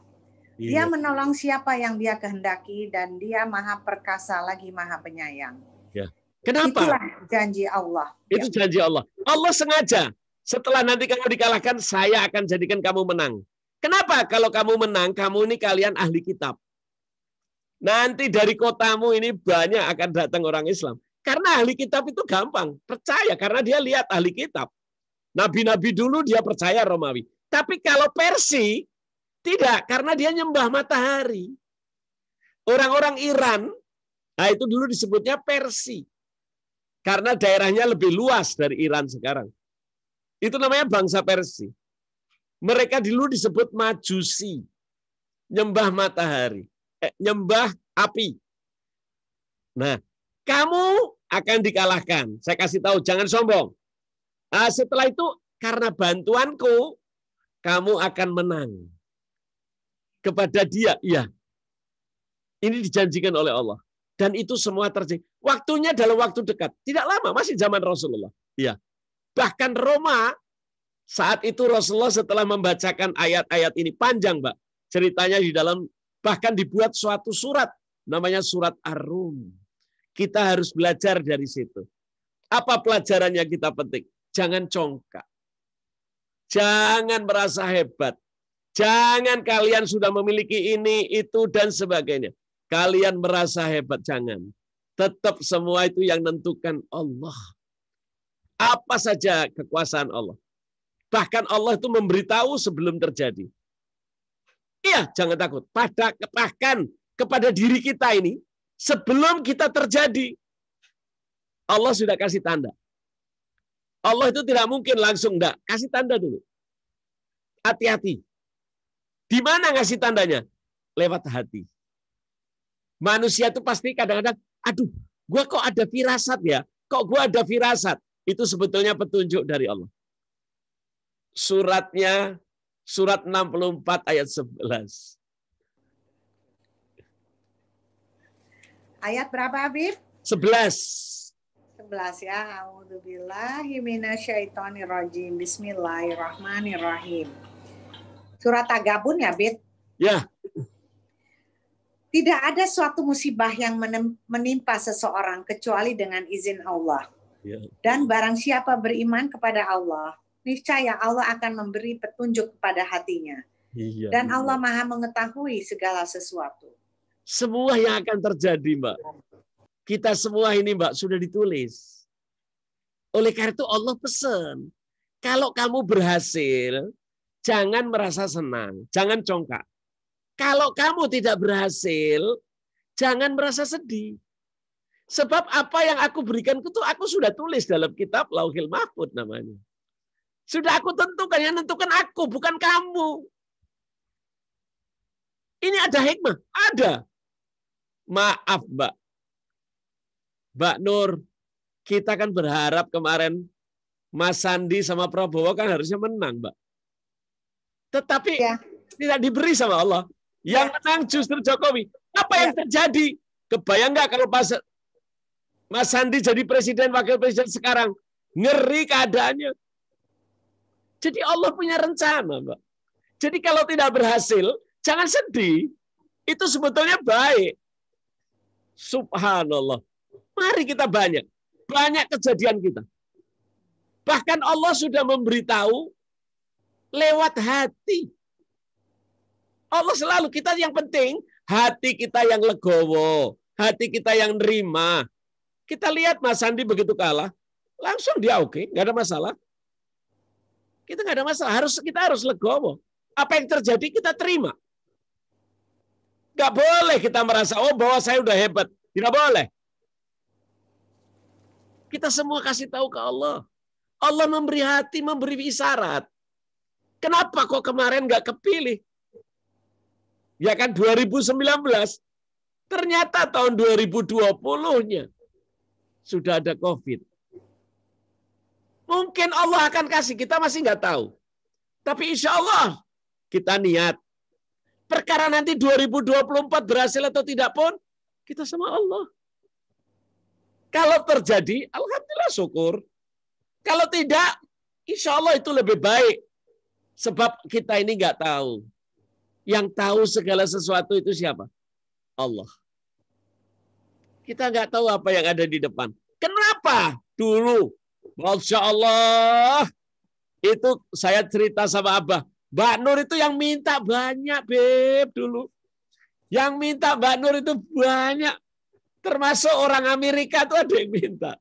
Dia menolong siapa yang dia kehendaki dan dia maha perkasa lagi maha penyayang. Ya. Kenapa? Itulah janji Allah. Itu janji Allah. Allah sengaja. Setelah nanti kamu dikalahkan, saya akan jadikan kamu menang. Kenapa? Kalau kamu menang, kamu ini kalian ahli kitab. Nanti dari kotamu ini banyak akan datang orang Islam. Karena ahli kitab itu gampang. Percaya, karena dia lihat ahli kitab. Nabi-nabi dulu dia percaya Romawi. Tapi kalau Persia, tidak, karena dia nyembah matahari. Orang-orang Iran, nah itu dulu disebutnya Persia. Karena daerahnya lebih luas dari Iran sekarang. Itu namanya bangsa Persia. Mereka dulu disebut Majusi. Nyembah matahari. Nyembah api. Nah, kamu akan dikalahkan. Saya kasih tahu, jangan sombong. Setelah itu, karena bantuanku, kamu akan menang. Kepada dia, iya. Ini dijanjikan oleh Allah. Dan itu semua terjadi. Waktunya dalam waktu dekat. Tidak lama, masih zaman Rasulullah. Iya. Bahkan Roma, saat itu Rasulullah setelah membacakan ayat-ayat ini, panjang, Mbak. Ceritanya di dalam, bahkan dibuat suatu surat. Namanya surat Ar-Rum. Kita harus belajar dari situ. Apa pelajarannya kita petik? Jangan congkak. Jangan merasa hebat. Jangan kalian sudah memiliki ini, itu, dan sebagainya. Kalian merasa hebat, jangan. Tetap semua itu yang nentukan Allah. Apa saja kekuasaan Allah. Bahkan Allah itu memberitahu sebelum terjadi. Iya, jangan takut. Bahkan kepada diri kita ini, sebelum kita terjadi, Allah sudah kasih tanda. Allah itu tidak mungkin langsung enggak. Kasih tanda dulu. Hati-hati. Di mana ngasih tandanya? Lewat hati. Manusia itu pasti kadang-kadang, aduh, gua kok ada firasat ya? Kok gua ada firasat? Itu sebetulnya petunjuk dari Allah. Suratnya, surat 64 ayat 11. Ayat berapa, Habib? 11. 11 ya. A'udzubillahi minasyaitonirrajim. Bismillahirrahmanirrahim. Surat At-Taghabun ya, Habib? Ya. Tidak ada suatu musibah yang menimpa seseorang kecuali dengan izin Allah. Ya. Dan barang siapa beriman kepada Allah, niscaya Allah akan memberi petunjuk kepada hatinya. Iya, Dan Allah Maha mengetahui segala sesuatu. Semua yang akan terjadi, Mbak. Kita semua ini, Mbak, sudah ditulis. Oleh karena itu Allah pesan, kalau kamu berhasil, jangan merasa senang, jangan congkak. Kalau kamu tidak berhasil, jangan merasa sedih. Sebab apa yang aku berikan itu aku sudah tulis dalam kitab Lauhil Mahfuz namanya. Sudah aku tentukan, yang tentukan aku, bukan kamu. Ini ada hikmah, ada. Maaf, Mbak. Mbak Nur, kita kan berharap kemarin Mas Sandi sama Prabowo kan harusnya menang, Mbak. Tetapi tidak diberi sama Allah. Yang menang justru Jokowi. Apa yang terjadi? Kebayang nggak kalau Mas Sandi jadi presiden, wakil presiden sekarang? Ngeri keadaannya. Jadi Allah punya rencana, Mbak. Jadi kalau tidak berhasil, jangan sedih. Itu sebetulnya baik. Subhanallah. Mari kita banyak kejadian kita. Bahkan Allah sudah memberitahu lewat hati. Allah selalu, kita yang penting hati kita yang legowo, hati kita yang nerima. Kita lihat Mas Sandi begitu kalah, langsung dia oke, nggak ada masalah. Kita nggak ada masalah, kita harus legowo. Apa yang terjadi kita terima. Nggak boleh kita merasa, oh bahwa saya udah hebat. Tidak boleh. Kita semua kasih tahu ke Allah. Allah memberi hati, memberi isyarat. Kenapa kok kemarin nggak kepilih? Ya kan 2019. Ternyata tahun 2020-nya sudah ada COVID. Mungkin Allah akan kasih, kita masih nggak tahu. Tapi insya Allah kita niat. Perkara nanti 2024 berhasil atau tidak pun, kita sama Allah. Kalau terjadi, alhamdulillah syukur. Kalau tidak, insya Allah itu lebih baik. Sebab kita ini nggak tahu. Yang tahu segala sesuatu itu siapa? Allah. Kita nggak tahu apa yang ada di depan. Kenapa? Dulu, Masya Allah, itu saya cerita sama Abah. Mbak Nur itu yang minta banyak, Beb, dulu. Yang minta Mbak Nur itu banyak. Termasuk orang Amerika itu ada yang minta.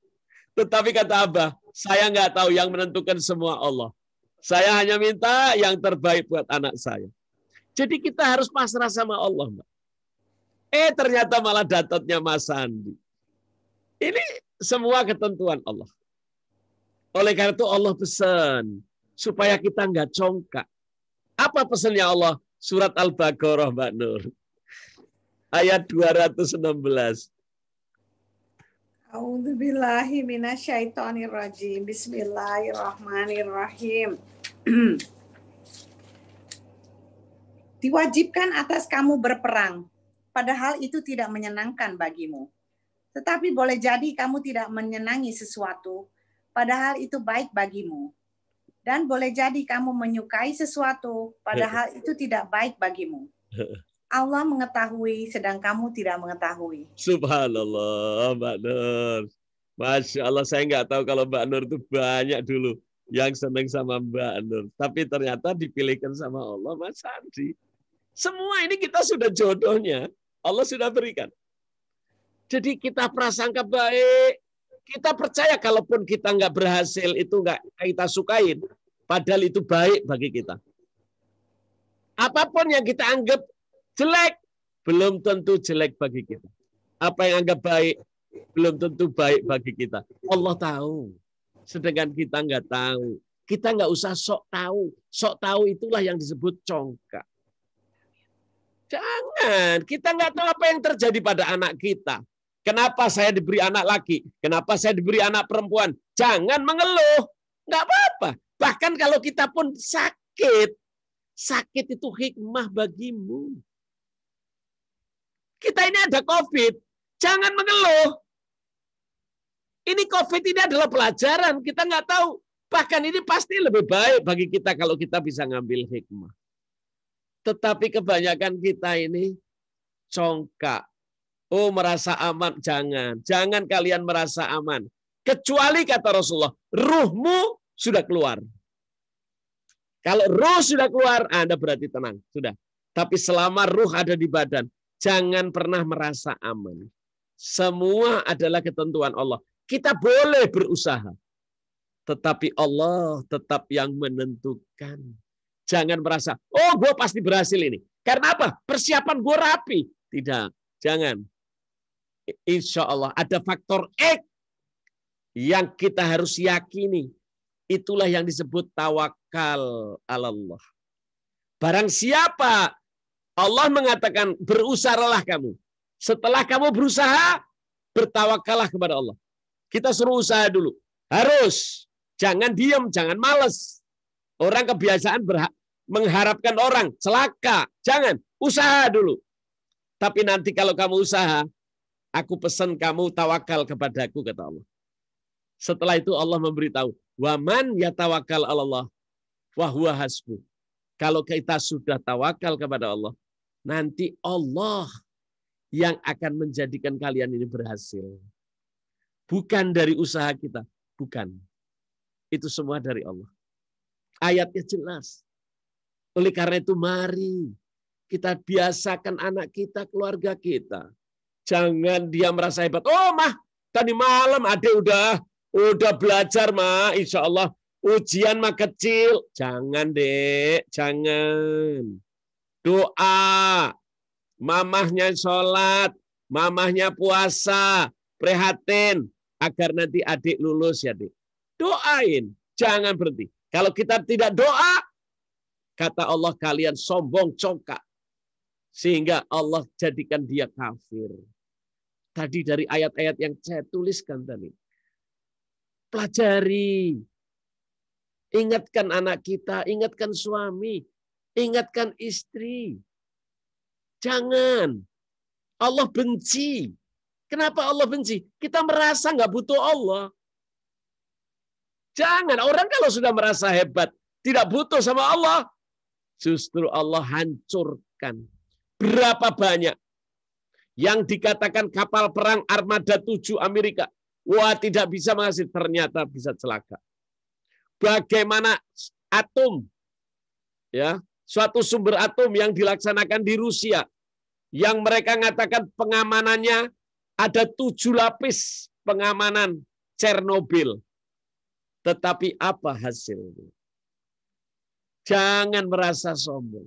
Tetapi kata Abah, saya nggak tahu, yang menentukan semua Allah. Saya hanya minta yang terbaik buat anak saya. Jadi kita harus pasrah sama Allah, Mbak. Ternyata malah datatnya Mas Sandi. Ini semua ketentuan Allah. Oleh karena itu Allah pesan supaya kita nggak congkak. Apa pesannya Allah? Surat Al-Baqarah, Mbak Nur. Ayat 216. A'udzubillahi minasyaitonirrajim. Bismillahirrahmanirrahim. Diwajibkan atas kamu berperang, padahal itu tidak menyenangkan bagimu. Tetapi boleh jadi kamu tidak menyenangi sesuatu, padahal itu baik bagimu. Dan boleh jadi kamu menyukai sesuatu, padahal itu tidak baik bagimu. Allah mengetahui, sedang kamu tidak mengetahui. Subhanallah, Mbak Nur. Masya Allah, saya nggak tahu kalau Mbak Nur itu banyak dulu yang senang sama Mbak Nur. Tapi ternyata dipilihkan sama Allah, Mas Sandi. Semua ini kita sudah jodohnya. Allah sudah berikan. Jadi kita prasangka baik. Kita percaya kalaupun kita nggak berhasil, itu nggak kita sukain, padahal itu baik bagi kita. Apapun yang kita anggap jelek, belum tentu jelek bagi kita. Apa yang anggap baik, belum tentu baik bagi kita. Allah tahu. Sedangkan kita nggak tahu. Kita nggak usah sok tahu. Sok tahu itulah yang disebut congkak. Jangan. Kita nggak tahu apa yang terjadi pada anak kita. Kenapa saya diberi anak laki? Kenapa saya diberi anak perempuan? Jangan mengeluh. Nggak apa-apa. Bahkan kalau kita pun sakit. Sakit itu hikmah bagimu. Kita ini ada COVID. Jangan mengeluh. Ini COVID ini adalah pelajaran. Kita nggak tahu. Bahkan ini pasti lebih baik bagi kita kalau kita bisa ngambil hikmah. Tetapi kebanyakan kita ini congkak. Oh, merasa aman. Jangan. Jangan kalian merasa aman. Kecuali kata Rasulullah, ruhmu sudah keluar. Kalau ruh sudah keluar, Anda berarti tenang. Sudah. Tapi selama ruh ada di badan, jangan pernah merasa aman. Semua adalah ketentuan Allah. Kita boleh berusaha. Tetapi Allah tetap yang menentukan. Jangan merasa, oh gue pasti berhasil ini. Karena apa? Persiapan gue rapi. Tidak. Jangan. Insya Allah ada faktor X yang kita harus yakini. Itulah yang disebut tawakal Allah. Barang siapa Allah mengatakan berusahalah kamu. Setelah kamu berusaha, bertawakallah kepada Allah. Kita suruh usaha dulu. Harus. Jangan diam, jangan malas. Orang kebiasaan mengharapkan orang. Celaka. Jangan. Usaha dulu. Tapi nanti kalau kamu usaha, aku pesan kamu tawakal kepadaku, kata Allah. Setelah itu Allah memberitahu. Waman yatawakkal Allah wa huwa hasbuh. Kalau kita sudah tawakal kepada Allah, nanti Allah yang akan menjadikan kalian ini berhasil. Bukan dari usaha kita. Bukan. Itu semua dari Allah. Ayatnya jelas. Oleh karena itu mari kita biasakan anak kita, keluarga kita. Jangan dia merasa hebat. Oh mah, tadi malam adek udah belajar mah. Insya Allah ujian mah kecil. Jangan dek, jangan. Doa. Mamahnya sholat. Mamahnya puasa. Prihatin. Agar nanti adik lulus ya dek. Doain. Jangan berhenti. Kalau kita tidak doa, kata Allah kalian sombong, congkak. Sehingga Allah jadikan dia kafir. Tadi dari ayat-ayat yang saya tuliskan tadi. Pelajari. Ingatkan anak kita, ingatkan suami, ingatkan istri. Jangan. Allah benci. Kenapa Allah benci? Kita merasa nggak butuh Allah. Jangan. Orang kalau sudah merasa hebat, tidak butuh sama Allah, justru Allah hancurkan. Berapa banyak yang dikatakan kapal perang Armada 7 Amerika. Wah, tidak bisa menghasil. Ternyata bisa celaka. Bagaimana atom, ya, suatu sumber atom yang dilaksanakan di Rusia, yang mereka mengatakan pengamanannya ada 7 lapis pengamanan Chernobyl. Tetapi apa hasilnya? Jangan merasa sombong.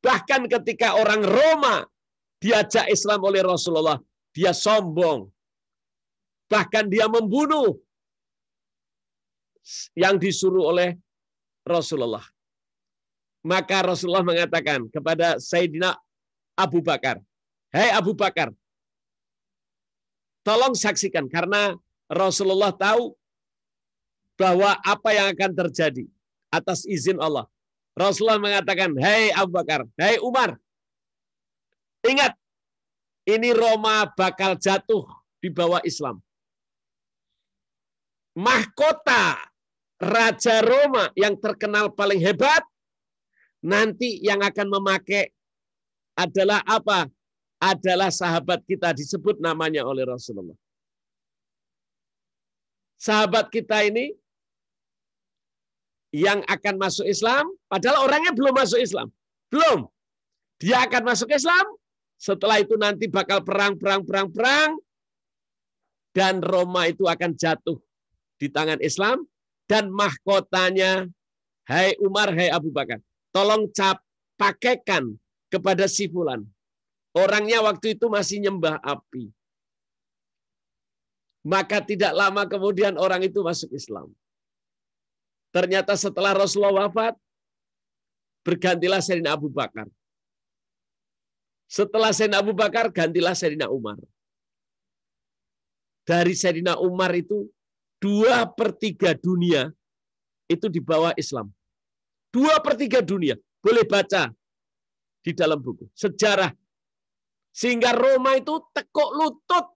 Bahkan ketika orang Roma diajak Islam oleh Rasulullah, dia sombong. Bahkan dia membunuh yang disuruh oleh Rasulullah. Maka Rasulullah mengatakan kepada Sayyidina Abu Bakar, "Hei Abu Bakar, tolong saksikan," karena Rasulullah tahu bahwa apa yang akan terjadi atas izin Allah. Rasulullah mengatakan, "Hei Abu Bakar, hei Umar, ingat, ini Roma bakal jatuh di bawah Islam. Mahkota Raja Roma yang terkenal paling hebat, nanti yang akan memakai adalah apa? Adalah sahabat kita, disebut namanya oleh Rasulullah. Sahabat kita ini yang akan masuk Islam, padahal orangnya belum masuk Islam. Belum. Dia akan masuk Islam, setelah itu nanti bakal perang. dan Roma itu akan jatuh di tangan Islam, dan mahkotanya, hai Umar, hai Abu Bakar, tolong pakaikan kepada si fulan. Orangnya waktu itu masih nyembah api. Maka tidak lama kemudian orang itu masuk Islam. Ternyata setelah Rasulullah wafat, bergantilah Sayyidina Abu Bakar. Setelah Sayyidina Abu Bakar, gantilah Sayyidina Umar. Dari Sayyidina Umar itu 2/3 dunia itu di bawah Islam. 2/3 dunia. Boleh baca di dalam buku sejarah. Sehingga Roma itu tekuk lutut,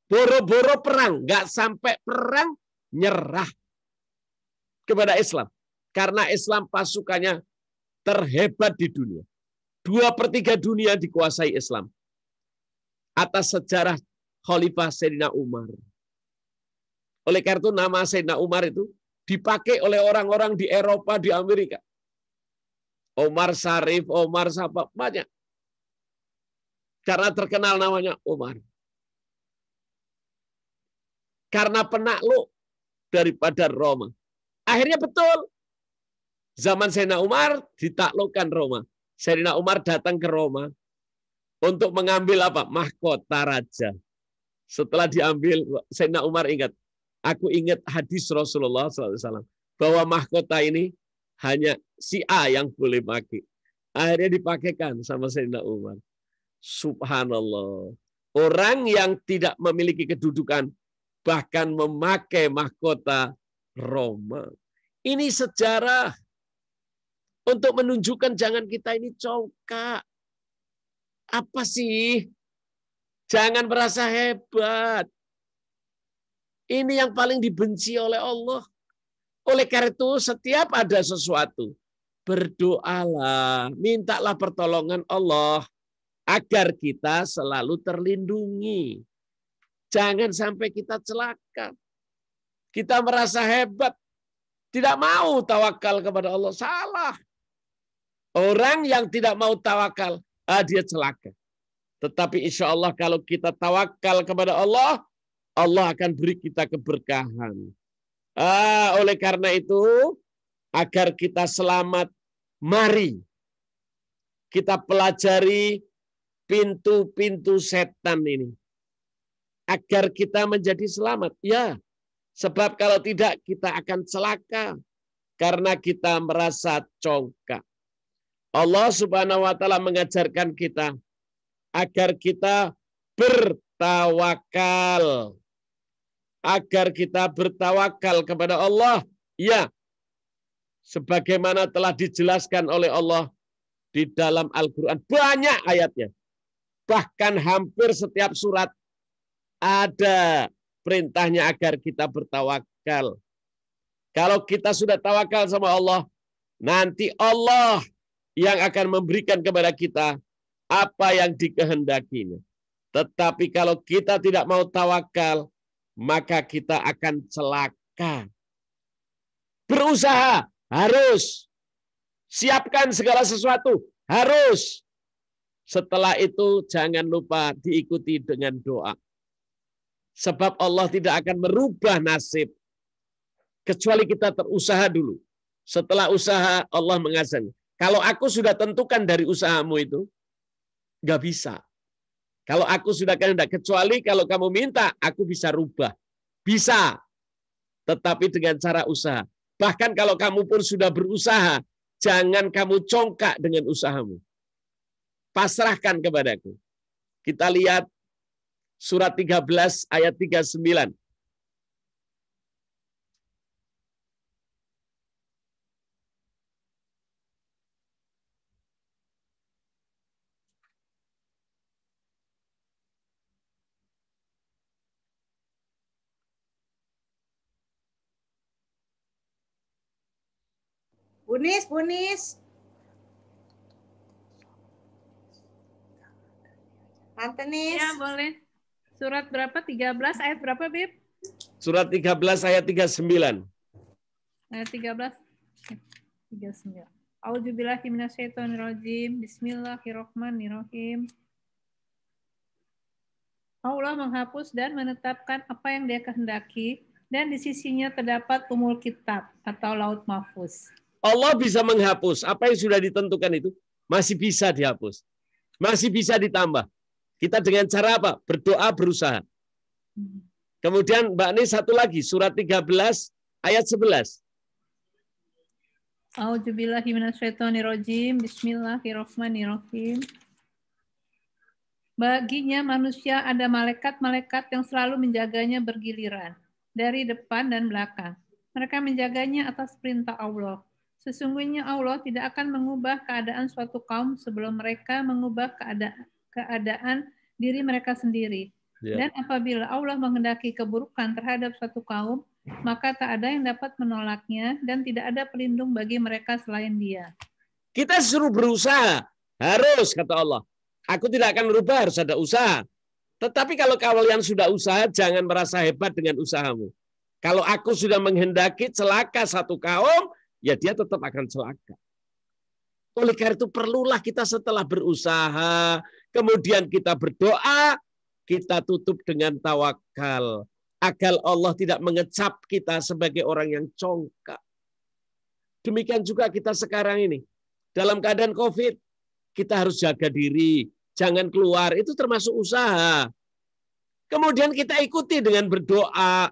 boro-boro perang. Nggak sampai perang, nyerah kepada Islam. Karena Islam pasukannya terhebat di dunia. 2/3 dunia dikuasai Islam. Atas sejarah Khalifah Sayyidina Umar. Oleh karena itu nama Sayyidina Umar itu dipakai oleh orang-orang di Eropa, di Amerika. Omar Syarif, Omar siapa, banyak. Karena terkenal namanya Umar. Karena penakluk daripada Roma. Akhirnya betul. Zaman Sayyidina Umar ditaklukkan Roma. Sayyidina Umar datang ke Roma untuk mengambil apa? Mahkota raja. Setelah diambil, Sayyidina Umar ingat, aku ingat hadis Rasulullah SAW bahwa mahkota ini hanya si A yang boleh pakai. Akhirnya dipakaikan sama Sayyidina Umar. Subhanallah. Orang yang tidak memiliki kedudukan bahkan memakai mahkota Roma. Ini sejarah untuk menunjukkan jangan kita ini congkak. Apa sih? Jangan merasa hebat. Ini yang paling dibenci oleh Allah. Oleh karena itu setiap ada sesuatu, berdoalah, mintalah pertolongan Allah agar kita selalu terlindungi. Jangan sampai kita celaka. Kita merasa hebat, tidak mau tawakal kepada Allah. Salah. Orang yang tidak mau tawakal, dia celaka. Tetapi insya Allah kalau kita tawakal kepada Allah, Allah akan beri kita keberkahan. Oleh karena itu, agar kita selamat, mari kita pelajari pintu-pintu setan ini. Agar kita menjadi selamat. Ya, sebab kalau tidak kita akan celaka. Karena kita merasa congkak. Allah Subhanahu wa Ta'ala mengajarkan kita agar kita bertawakal. Agar kita bertawakal kepada Allah. Ya, sebagaimana telah dijelaskan oleh Allah di dalam Al-Quran. Banyak ayatnya. Bahkan hampir setiap surat ada perintahnya agar kita bertawakal. Kalau kita sudah tawakal sama Allah, nanti Allah yang akan memberikan kepada kita apa yang dikehendakinya. Tetapi kalau kita tidak mau tawakal, maka kita akan celaka. Berusaha harus. Siapkan segala sesuatu harus. Setelah itu jangan lupa diikuti dengan doa. Sebab Allah tidak akan merubah nasib kecuali kita berusaha dulu. Setelah usaha Allah mengasihi. Kalau aku sudah tentukan dari usahamu itu, nggak bisa. Kalau aku sudah kehendak, kecuali kalau kamu minta, aku bisa rubah. Bisa. Tetapi dengan cara usaha. Bahkan kalau kamu pun sudah berusaha, jangan kamu congkak dengan usahamu. Pasrahkan kepadaku. Kita lihat surat 13 ayat 39. Bunis. Tante Nis. Ya, boleh. Surat berapa? 13 ayat berapa, Bib? Surat 13 ayat 39. Ayat 13. 39. A'udzubillahi minasyaitonirrajim. Bismillahirrahmanirrahim. Allah menghapus dan menetapkan apa yang Dia kehendaki, dan di sisinya terdapat umul kitab atau laut mahfuz. Allah bisa menghapus apa yang sudah ditentukan itu, masih bisa dihapus, masih bisa ditambah. Kita dengan cara apa? Berdoa, berusaha. Kemudian Mbak Nis satu lagi, surat 13 ayat 11. A'udzubillahi minasyaitonirrajim. Bismillahirrahmanirrahim. Baginya manusia ada malaikat-malaikat yang selalu menjaganya bergiliran, dari depan dan belakang. Mereka menjaganya atas perintah Allah. Sesungguhnya Allah tidak akan mengubah keadaan suatu kaum sebelum mereka mengubah keadaan diri mereka sendiri. Dan apabila Allah menghendaki keburukan terhadap suatu kaum, maka tak ada yang dapat menolaknya dan tidak ada pelindung bagi mereka selain Dia. Kita suruh berusaha, harus, kata Allah. Aku tidak akan merubah, harus ada usaha. Tetapi kalau kalian sudah usaha, jangan merasa hebat dengan usahamu. Kalau aku sudah menghendaki celaka satu kaum, ya dia tetap akan celaka. Oleh karena itu perlulah kita setelah berusaha, kemudian kita berdoa, kita tutup dengan tawakal. Agar Allah tidak mengecap kita sebagai orang yang congkak. Demikian juga kita sekarang ini. Dalam keadaan COVID, kita harus jaga diri, jangan keluar, itu termasuk usaha. Kemudian kita ikuti dengan berdoa.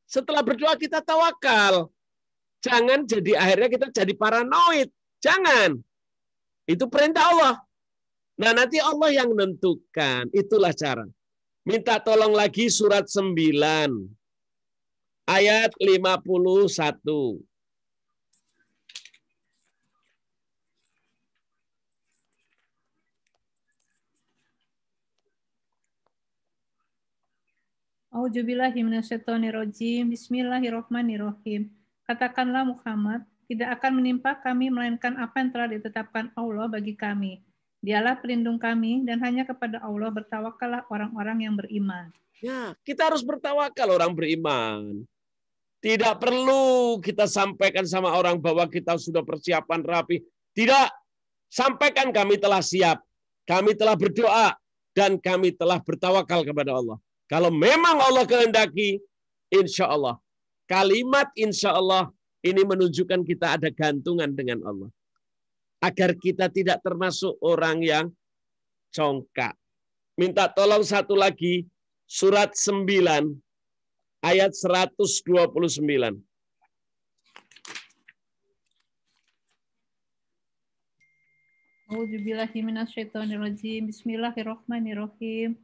Setelah berdoa kita tawakal. Jangan jadi akhirnya kita jadi paranoid. Jangan. Itu perintah Allah. Nah nanti Allah yang menentukan. Itulah cara. Minta tolong lagi surat 9. Ayat 51. A'udzubillahi minasyaitonirrajim. Bismillahirrahmanirrahim. Katakanlah Muhammad, tidak akan menimpa kami melainkan apa yang telah ditetapkan Allah bagi kami. Dialah pelindung kami dan hanya kepada Allah bertawakallah orang-orang yang beriman. Ya, kita harus bertawakal orang beriman. Tidak perlu kita sampaikan sama orang bahwa kita sudah persiapan rapi. Tidak. Sampaikan kami telah siap. Kami telah berdoa dan kami telah bertawakal kepada Allah. Kalau memang Allah kehendaki, insya Allah. Kalimat insya Allah ini menunjukkan kita ada gantungan dengan Allah. Agar kita tidak termasuk orang yang congkak. Minta tolong satu lagi, surat 9, ayat 129. A'udzubillahi minasyaitonirrajim. Bismillahirrahmanirrahim.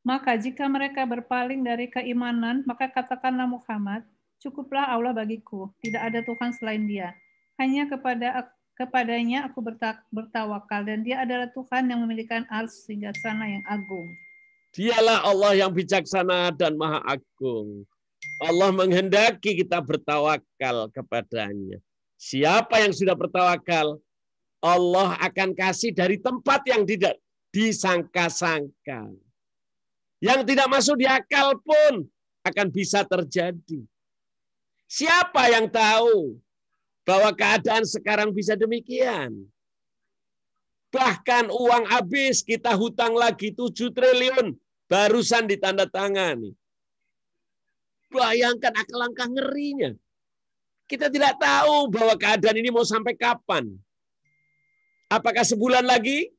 Maka jika mereka berpaling dari keimanan, maka katakanlah Muhammad, cukuplah Allah bagiku, tidak ada Tuhan selain Dia. Hanya kepadanya aku bertawakal, dan Dia adalah Tuhan yang memiliki arsy bijaksana yang agung. Dialah Allah yang bijaksana dan maha agung. Allah menghendaki kita bertawakal kepadanya. Siapa yang sudah bertawakal, Allah akan kasih dari tempat yang tidak disangka-sangka. Yang tidak masuk di akal pun akan bisa terjadi. Siapa yang tahu bahwa keadaan sekarang bisa demikian? Bahkan uang habis, kita hutang lagi 7 triliun. Barusan ditandatangani. Bayangkan alangkah ngerinya. Kita tidak tahu bahwa keadaan ini mau sampai kapan. Apakah sebulan lagi?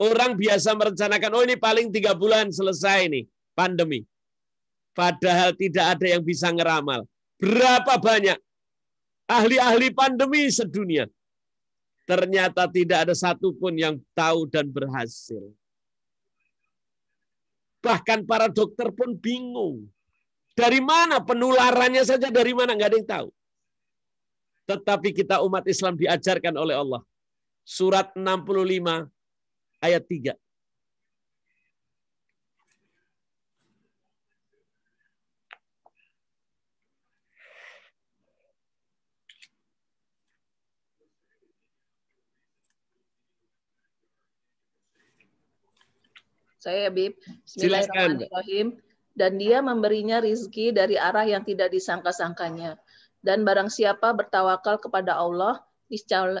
Orang biasa merencanakan, oh ini paling 3 bulan selesai nih pandemi. Padahal tidak ada yang bisa ngeramal. Berapa banyak ahli-ahli pandemi sedunia. Ternyata tidak ada satupun yang tahu dan berhasil. Bahkan para dokter pun bingung. Dari mana penularannya saja, dari mana nggak ada yang tahu. Tetapi kita umat Islam diajarkan oleh Allah. Surat 65 ayat 3. Saya Bib. Bismillahirrahmanirrahim. Dan Dia memberinya rizki dari arah yang tidak disangka-sangkanya. Dan barang siapa bertawakal kepada Allah,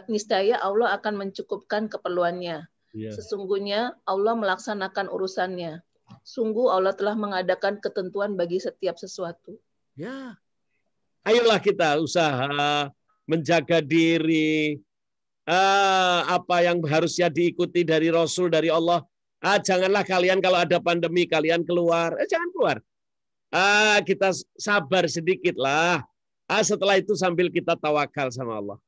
niscaya Allah akan mencukupkan keperluannya. Sesungguhnya Allah melaksanakan urusannya. Sungguh Allah telah mengadakan ketentuan bagi setiap sesuatu. Ya. Ayolah kita usaha menjaga diri. Apa yang harusnya diikuti dari Rasul, dari Allah. Janganlah kalian kalau ada pandemi kalian keluar. Jangan keluar. Kita sabar sedikit lah. Setelah itu sambil kita tawakal sama Allah.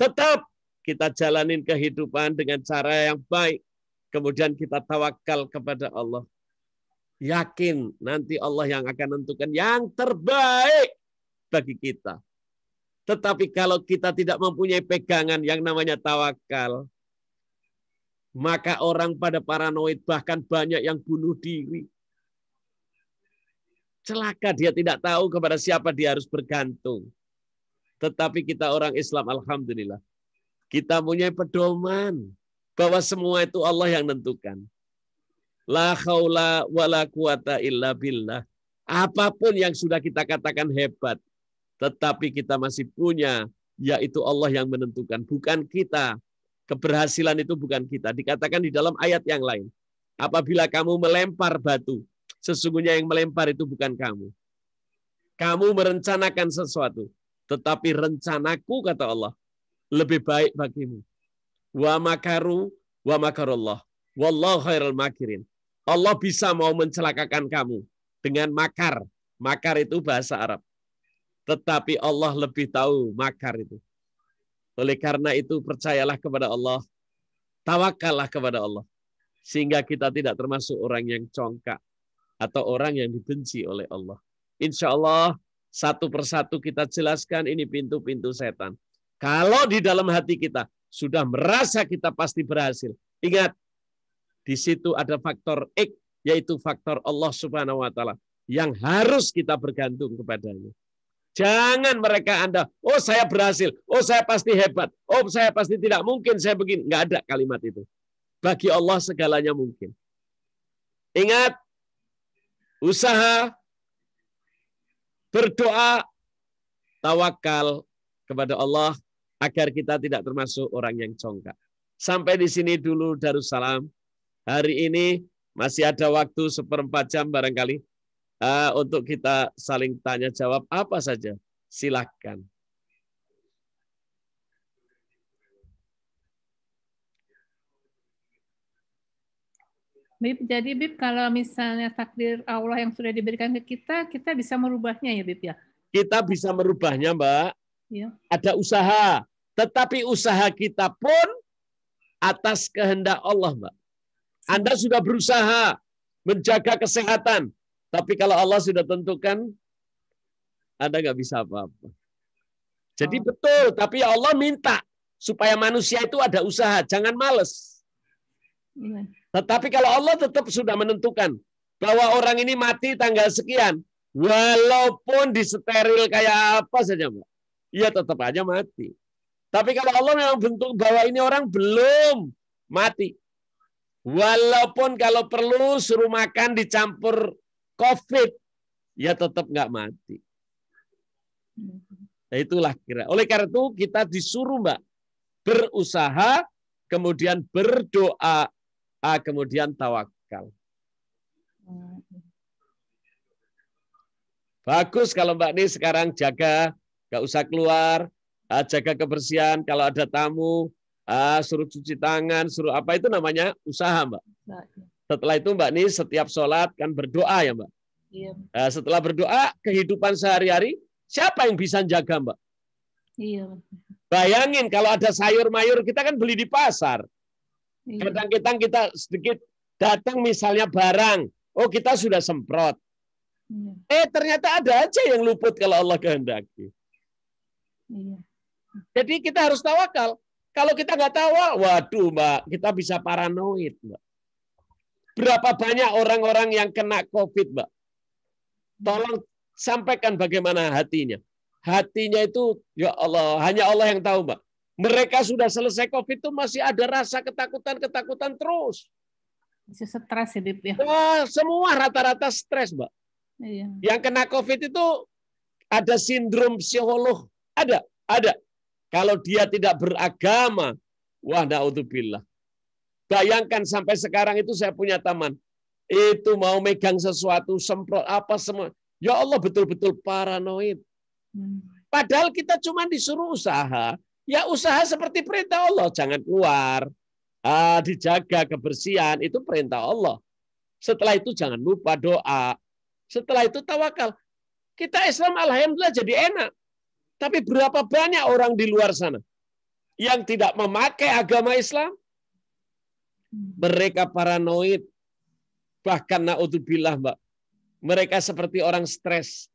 Tetap kita jalanin kehidupan dengan cara yang baik. Kemudian kita tawakal kepada Allah. Yakin nanti Allah yang akan menentukan yang terbaik bagi kita. Tetapi kalau kita tidak mempunyai pegangan yang namanya tawakal, maka orang pada paranoid, bahkan banyak yang bunuh diri. Celaka, dia tidak tahu kepada siapa dia harus bergantung. Tetapi kita orang Islam, alhamdulillah, kita punya pedoman bahwa semua itu Allah yang menentukan. La haula wala quwata illa billah. Apapun yang sudah kita katakan hebat, tetapi kita masih punya, yaitu Allah yang menentukan, bukan kita. Keberhasilan itu bukan kita. Dikatakan di dalam ayat yang lain. Apabila kamu melempar batu, sesungguhnya yang melempar itu bukan kamu. Kamu merencanakan sesuatu, tetapi rencanaku, kata Allah, lebih baik bagimu. Wa makaru wa makarullah. Wallahu khairul makirin. Allah bisa mau mencelakakan kamu dengan makar. Makar itu bahasa Arab. Tetapi Allah lebih tahu makar itu. Oleh karena itu percayalah kepada Allah. Tawakallah kepada Allah. Sehingga kita tidak termasuk orang yang congkak. Atau orang yang dibenci oleh Allah. Insya Allah satu persatu kita jelaskan ini pintu-pintu setan. Kalau di dalam hati kita sudah merasa kita pasti berhasil. Ingat, di situ ada faktor X, yaitu faktor Allah Subhanahu wa Ta'ala, yang harus kita bergantung kepadanya. Jangan mereka Anda, oh saya berhasil, oh saya pasti hebat, oh saya pasti tidak mungkin saya begini. Nggak ada kalimat itu. Bagi Allah segalanya mungkin. Ingat, usaha, berdoa, tawakal kepada Allah agar kita tidak termasuk orang yang congkak. Sampai di sini dulu Darussalam. Hari ini masih ada waktu 1/4 jam barangkali untuk kita saling tanya jawab apa saja. Silakan. Bib, jadi Bib, kalau misalnya takdir Allah yang sudah diberikan ke kita, kita bisa merubahnya ya Bib ya? Kita bisa merubahnya, Mbak. Ya. Ada usaha. Tetapi usaha kita pun atas kehendak Allah, Mbak. Anda sudah berusaha menjaga kesehatan. Tapi kalau Allah sudah tentukan, Anda nggak bisa apa-apa. Jadi betul, tapi ya Allah minta supaya manusia itu ada usaha. Jangan males. Ya. Tetapi kalau Allah tetap sudah menentukan bahwa orang ini mati tanggal sekian, walaupun disteril kayak apa saja, Mbak, ya tetap aja mati. Tapi kalau Allah memang bentuk bahwa ini orang belum mati, walaupun kalau perlu suruh makan dicampur COVID, ya tetap nggak mati. Nah, itulah kira. Oleh karena itu kita disuruh, Mbak, berusaha, kemudian berdoa, kemudian tawakal. Bagus kalau Mbak ini sekarang jaga, nggak usah keluar, jaga kebersihan. Kalau ada tamu, suruh cuci tangan, suruh apa itu namanya usaha, Mbak. Setelah itu Mbak Nis setiap sholat kan berdoa ya, Mbak. Iya. Setelah berdoa, kehidupan sehari-hari siapa yang bisa jaga, Mbak? Iya. Bayangin kalau ada sayur mayur kita kan beli di pasar. Iya. Kadang-kadang kita sedikit datang misalnya barang, oh kita sudah semprot. Iya. Ternyata ada aja yang luput kalau Allah kehendaki. Iya. Jadi kita harus tawakal. Kalau kita nggak tawakal, waduh Mbak, kita bisa paranoid, Mbak. Berapa banyak orang-orang yang kena COVID, Mbak? Tolong sampaikan bagaimana hatinya. Hatinya itu, ya Allah, hanya Allah yang tahu, Mbak. Mereka sudah selesai COVID itu masih ada rasa ketakutan terus. Masih stres ya, Bib, ya? Wah, semua rata-rata stres, Mbak. Iya. Yang kena COVID itu ada sindrom psikolog. Ada. Kalau dia tidak beragama, wah, na'udzubillah. Bayangkan sampai sekarang itu saya punya teman. Itu mau megang sesuatu, semprot apa semua. Ya Allah betul-betul paranoid. Padahal kita cuma disuruh usaha. Ya usaha seperti perintah Allah. Jangan keluar. Dijaga kebersihan. Itu perintah Allah. Setelah itu jangan lupa doa. Setelah itu tawakal. Kita Islam alhamdulillah jadi enak. Tapi berapa banyak orang di luar sana yang tidak memakai agama Islam? Mereka paranoid. Bahkan naudzubillah, Mbak. Mereka seperti orang stres.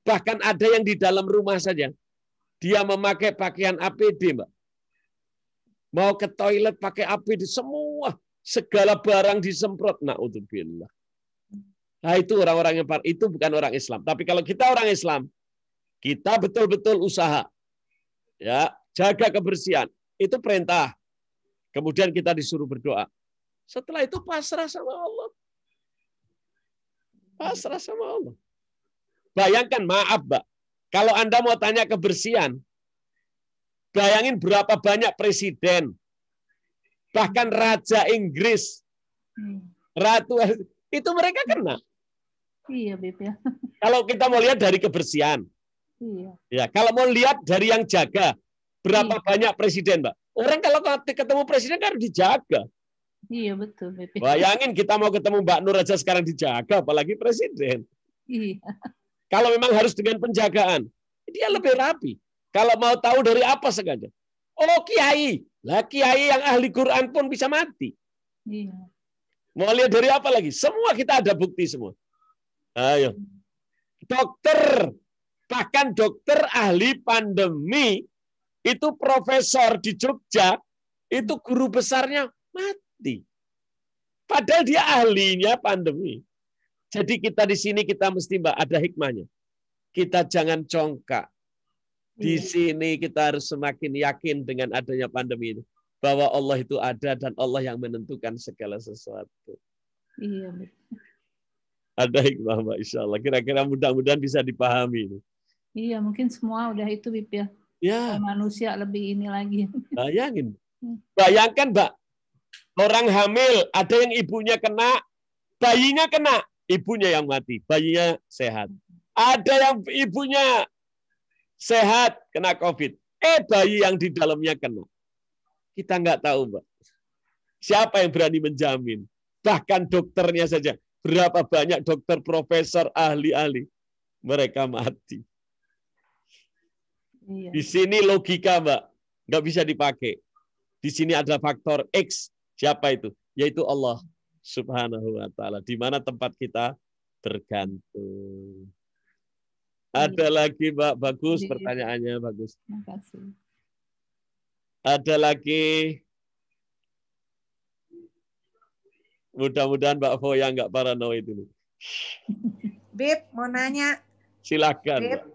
Bahkan ada yang di dalam rumah saja. Dia memakai pakaian APD, Mbak. Mau ke toilet pakai APD. Semua. Segala barang disemprot. Naudzubillah. Nah itu orang-orang yang itu bukan orang Islam. Tapi kalau kita orang Islam, kita betul-betul usaha. Ya, jaga kebersihan. Itu perintah. Kemudian kita disuruh berdoa. Setelah itu pasrah sama Allah. Pasrah sama Allah. Bayangkan, maaf, Mbak. Kalau Anda mau tanya kebersihan, bayangin berapa banyak presiden, bahkan Raja Inggris, Ratu, itu mereka kena. Iya, Beb ya. Kalau kita mau lihat dari kebersihan. Iya. Ya, kalau mau lihat dari yang jaga, berapa banyak presiden, Mbak? Orang kalau ketemu presiden kan harus dijaga. Iya, betul, Beb. Bayangin kita mau ketemu Mbak Nur aja sekarang dijaga, apalagi presiden. Iya. Kalau memang harus dengan penjagaan, dia lebih rapi. Kalau mau tahu dari apa sengaja. Oh, kiai. Lah kiai yang ahli Quran pun bisa mati. Iya. Mau lihat dari apa lagi? Semua kita ada bukti semua. Ayo. Dokter, bahkan dokter ahli pandemi, itu profesor di Jogja, itu guru besarnya mati. Padahal dia ahlinya pandemi. Jadi kita di sini kita mesti, Mbak, ada hikmahnya. Kita jangan congkak. Di sini kita harus semakin yakin dengan adanya pandemi ini. Bahwa Allah itu ada dan Allah yang menentukan segala sesuatu. Iya, betul. Ada hikmah, Mbak, insya Allah. Kira-kira mudah-mudahan bisa dipahami ini. Iya, mungkin semua udah itu, Bib ya. Ya. Manusia lebih ini lagi. Bayangin. Bayangkan, Mbak. Orang hamil, ada yang ibunya kena, bayinya kena. Ibunya yang mati, bayinya sehat. Ada yang ibunya sehat, kena COVID. Bayi yang di dalamnya kena. Kita nggak tahu, Mbak. Siapa yang berani menjamin? Bahkan dokternya saja. Berapa banyak dokter, profesor, ahli-ahli. Mereka mati. Iya. Di sini logika, Mbak. Nggak bisa dipakai. Di sini ada faktor X. Siapa itu? Yaitu Allah Subhanahu wa ta'ala. Di mana tempat kita bergantung. Ada lagi, Mbak. Bagus pertanyaannya, bagus. Terima kasih. Ada lagi. Mudah-mudahan Mbak Foya nggak paranoid ini. Beb, mau nanya. Silakan, Beb, Mbak.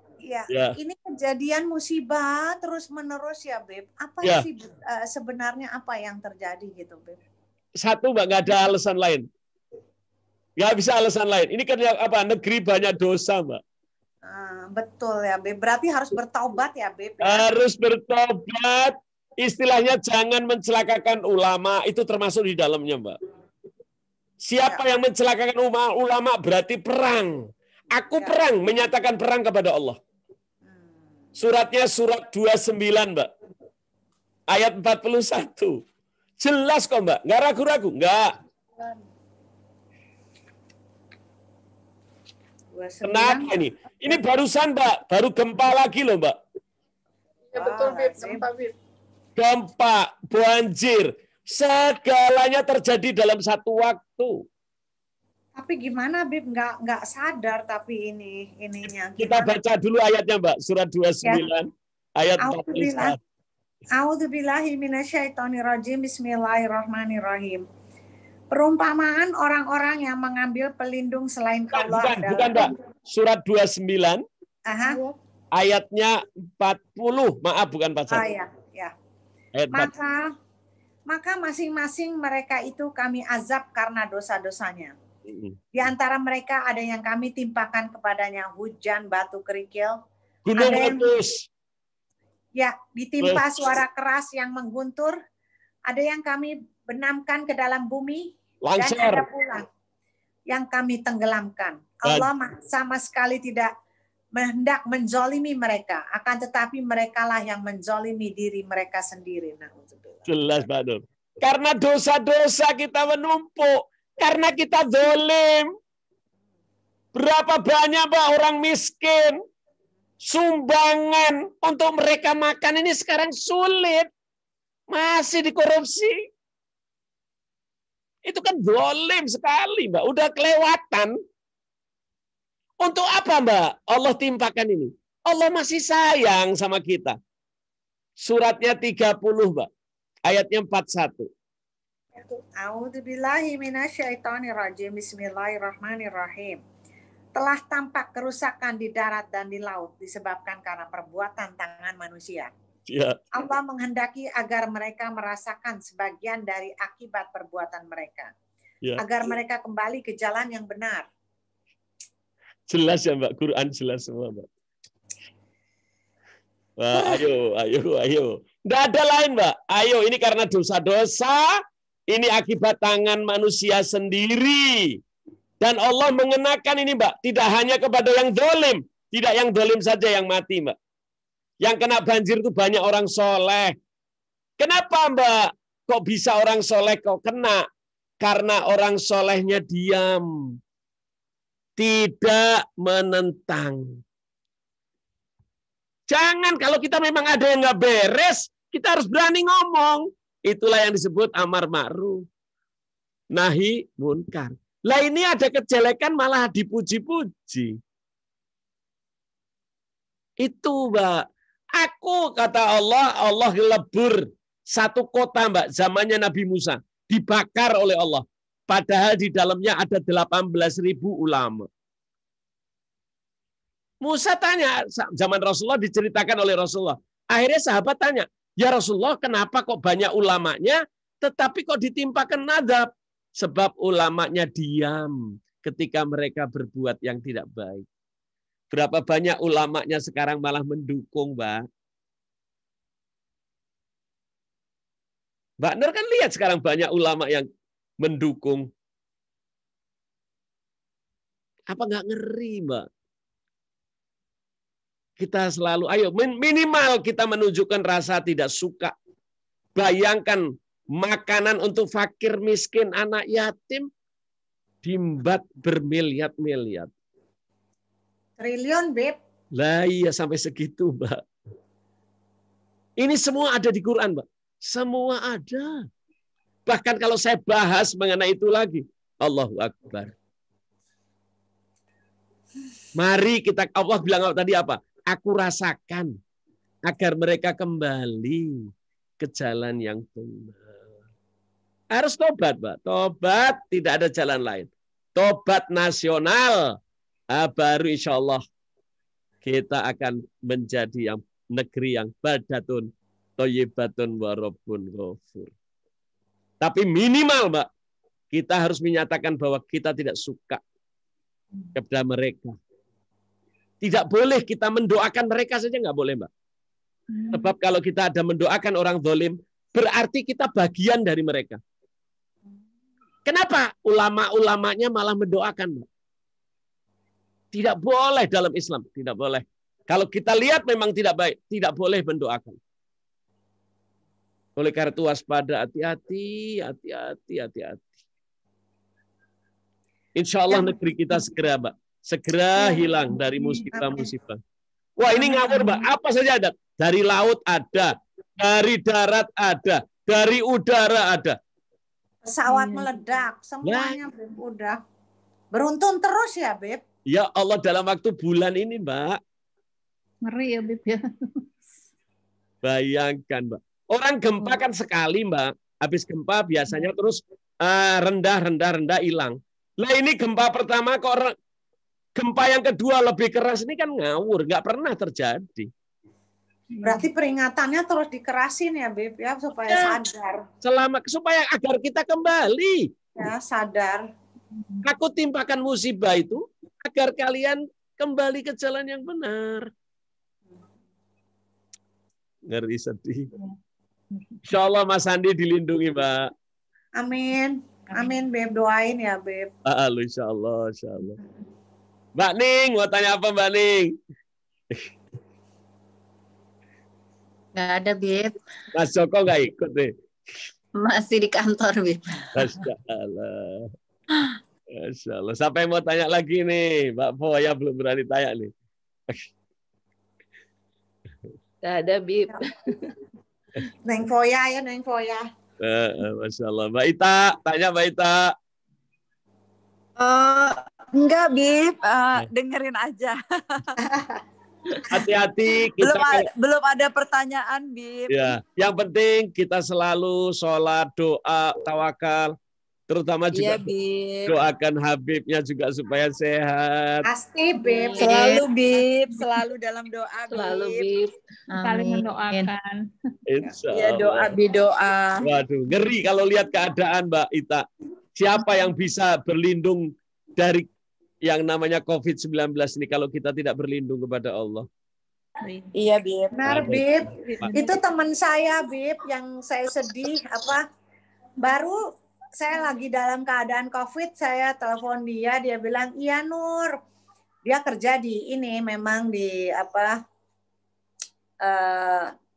Ya. Ini kejadian musibah terus-menerus ya, Beb. Apa sih sebenarnya apa yang terjadi gitu, Beb? Satu, Mbak, nggak ada alasan lain. Nggak bisa alasan lain. Ini kan apa? Negeri banyak dosa, Mbak. Betul ya, Beb. Berarti harus bertaubat ya, Beb. Harus bertobat. Istilahnya jangan mencelakakan ulama. Itu termasuk di dalamnya, Mbak. Siapa yang mencelakakan ulama berarti perang. Aku perang, menyatakan perang kepada Allah. Suratnya surat 29, Mbak. Ayat 41. Jelas kok, Mbak. Nggak ragu-ragu. Nggak. Kenapa ini? Ini barusan, Mbak. Baru gempa lagi loh, Mbak. Ya betul, Bib. Gempa, Bib. Gempa, banjir. Segalanya terjadi dalam satu waktu. Tapi gimana, Bib? Nggak sadar tapi ininya. Gimana? Kita baca dulu ayatnya, Mbak. Surat 29, ayat 41. A'udzubillahi minasyaitonirrajim. Bismillahirrahmanirrahim. Perumpamaan orang-orang yang mengambil pelindung selain Allah. Bukan, Mbak. Surat 29, ayatnya 40. Maaf, bukan 41. Ya. Ayat 40. Maka masing-masing mereka itu kami azab karena dosa-dosanya. Di antara mereka ada yang kami timpakan kepadanya hujan batu kerikil. Gunung meletus. Ya, ditimpa suara keras yang mengguntur. Ada yang kami benamkan ke dalam bumi, Lancar. dan ada pula yang kami tenggelamkan. Allah sama sekali tidak hendak menzolimi mereka, akan tetapi merekalah yang menzolimi diri mereka sendiri. Jelas, Pak Nur. Karena dosa-dosa kita menumpuk, karena kita zalim. Berapa banyak Pak orang miskin, sumbangan untuk mereka makan ini sekarang sulit, masih dikorupsi. Itu kan zalim sekali, Mbak. Udah kelewatan. Untuk apa, Mbak? Allah timpakan ini. Allah masih sayang sama kita. Suratnya 30, Mbak. Ayatnya 41. A'udzubillahi minasyaitonirrajim. Bismillahirrahmanirrahim. Telah tampak kerusakan di darat dan di laut disebabkan karena perbuatan tangan manusia. Ya. Allah menghendaki agar mereka merasakan sebagian dari akibat perbuatan mereka. Ya. Agar mereka kembali ke jalan yang benar. Jelas ya, Mbak. Quran jelas semua, Mbak. Wah, ayo. Nggak ada lain, Mbak. Ayo, ini karena dosa-dosa, ini akibat tangan manusia sendiri. Dan Allah mengenakan ini, Mbak, tidak hanya kepada yang zalim, tidak yang zalim saja yang mati, Mbak. Yang kena banjir itu banyak orang soleh. Kenapa, Mbak? Kok bisa orang soleh kok kena? Karena orang solehnya diam. Tidak menentang. Jangan, kalau kita memang ada yang nggak beres, kita harus berani ngomong. Itulah yang disebut amar ma'ruf, nahi munkar. Lah ini ada kejelekan malah dipuji-puji. Itu, Mbak. Aku, kata Allah, Allah lebur satu kota, Mbak, zamannya Nabi Musa. Dibakar oleh Allah. Padahal di dalamnya ada 18.000 ulama. Musa tanya, zaman Rasulullah diceritakan oleh Rasulullah. Akhirnya sahabat tanya, ya Rasulullah, kenapa kok banyak ulamanya, tetapi kok ditimpakan azab? Sebab ulamanya diam ketika mereka berbuat yang tidak baik. Berapa banyak ulamanya sekarang malah mendukung, Mbak. Mbak Nur kan lihat sekarang banyak ulama yang mendukung. Apa nggak ngeri, Mbak? Kita selalu, ayo minimal kita menunjukkan rasa tidak suka. Bayangkan makanan untuk fakir, miskin, anak yatim diembat bermiliar-miliar. Triliun, Beb. Lah iya sampai segitu, Mbak. Ini semua ada di Quran, Mbak. Semua ada. Bahkan kalau saya bahas mengenai itu lagi, Allahu Akbar. Mari kita, Allah bilang tadi apa? Aku rasakan agar mereka kembali ke jalan yang benar. Harus tobat, Mbak. Tobat, tidak ada jalan lain. Tobat nasional. Baru insya Allah kita akan menjadi yang negeri yang badatun, thayyibatun, wa rabbun ghafur. Tapi minimal, Mbak, kita harus menyatakan bahwa kita tidak suka kepada mereka. Tidak boleh kita mendoakan mereka saja, nggak boleh, Mbak. Sebab kalau kita ada mendoakan orang zalim, berarti kita bagian dari mereka. Kenapa ulama-ulamanya malah mendoakan, Mbak? Tidak boleh dalam Islam, tidak boleh. Kalau kita lihat memang tidak baik, tidak boleh mendoakan. Oleh karena itu waspada, hati-hati. Insya Allah negeri kita segera, Mbak, segera hilang dari musibah-musibah. Wah, ini ngawur, Mbak. Apa saja ada. Dari laut ada, dari darat ada, dari udara ada. Pesawat meledak, semuanya Beb, udah. Beruntun terus ya, Beb. Ya Allah, dalam waktu bulan ini, Mbak. Ngeri ya, Beb ya. Bayangkan, Mbak. Orang gempa kan sekali, Mbak. Habis gempa biasanya terus rendah, hilang. Nah ini gempa pertama kok gempa yang kedua lebih keras, ini kan ngawur, nggak pernah terjadi. Berarti peringatannya terus dikerasin ya, Beb, ya, supaya sadar. Supaya agar kita kembali. Ya, sadar. Aku timpakan musibah itu agar kalian kembali ke jalan yang benar. Ngeri sedih. Insya Allah Mas Andi dilindungi, Mbak. Amin. Amin, Beb. Doain ya, Beb. Insya Allah, Insya Allah. Mbak Ning, mau tanya apa Mbak Ning? Nggak ada, Beb. Mas Joko nggak ikut nih? Masih di kantor, Beb. Masya Allah. Masya Allah. Siapa yang mau tanya lagi nih? Mbak Foya belum berani tanya nih. Nggak ada, Bib. Neng Foya ya, Neng Foya. Masya Allah. Mbak Ita, tanya Mbak Ita. Enggak, Bib. Dengerin aja. Hati-hati. Belum ada pertanyaan, Bib. Ya, yang penting kita selalu sholat, doa, tawakal. Terutama juga doakan Habibnya juga supaya sehat. Pasti, Beb. Selalu, Bib. Selalu dalam doa, Bib. Selalu, Bib. Saling mendoakan. Insya Ya, Allah. doa. Waduh, ngeri kalau lihat keadaan Mbak Ita. Siapa yang bisa berlindung dari yang namanya COVID-19 ini kalau kita tidak berlindung kepada Allah? Iya, Bib. Benar, Bib. Itu teman saya, Bib, yang saya sedih. Baru saya lagi dalam keadaan COVID, saya telepon dia bilang, iya Nur. Dia kerja di ini, memang di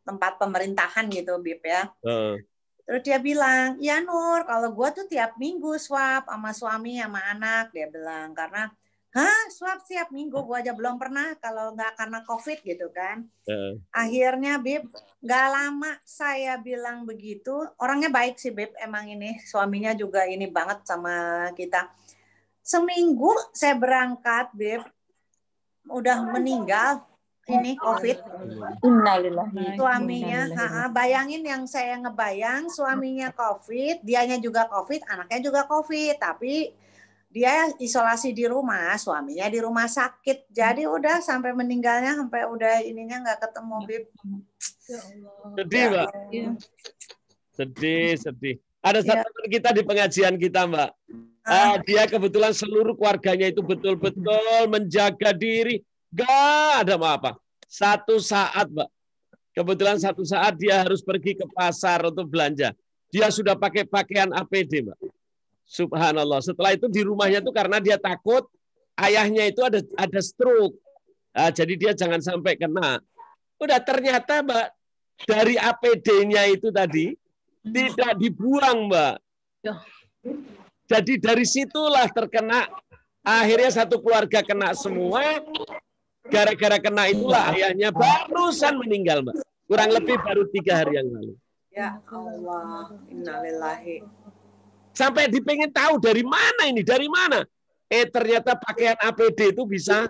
tempat pemerintahan gitu, Bib ya. Terus dia bilang, ya Nur, kalau gue tuh tiap minggu swab sama suami, sama anak, dia bilang. Karena, swab tiap minggu, gue aja belum pernah kalau nggak karena COVID gitu kan. Akhirnya, Bib, nggak lama saya bilang begitu. Orangnya baik sih, Bib, emang ini. Suaminya juga ini banget sama kita. Seminggu saya berangkat, Bib, udah meninggal. Ini COVID. Innalillahi. Suaminya, bayangin yang saya ngebayang, suaminya COVID, dianya juga COVID, anaknya juga COVID, tapi dia isolasi di rumah, suaminya di rumah sakit. Jadi udah sampai meninggalnya, sampai udah ininya nggak ketemu, Bib. Sedih, Mbak. Sedih. Ada satu teman kita di pengajian kita, Mbak. Dia kebetulan seluruh keluarganya itu betul-betul menjaga diri. Gak ada apa-apa. Satu saat, Mbak. Kebetulan satu saat dia harus pergi ke pasar untuk belanja. Dia sudah pakai pakaian APD, Mbak. Subhanallah. Setelah itu di rumahnya itu karena dia takut ayahnya itu ada stroke. Jadi dia jangan sampai kena. Udah ternyata, Mbak, dari APD-nya itu tadi tidak dibuang, Mbak. Jadi dari situlah terkena. Akhirnya satu keluarga kena semua. Gara-gara kena itulah ayahnya barusan meninggal, Mbak. Kurang lebih baru 3 hari yang lalu. Ya Allah, innalillahi. Sampai dipengin tahu dari mana ini, dari mana? Ternyata pakaian APD itu bisa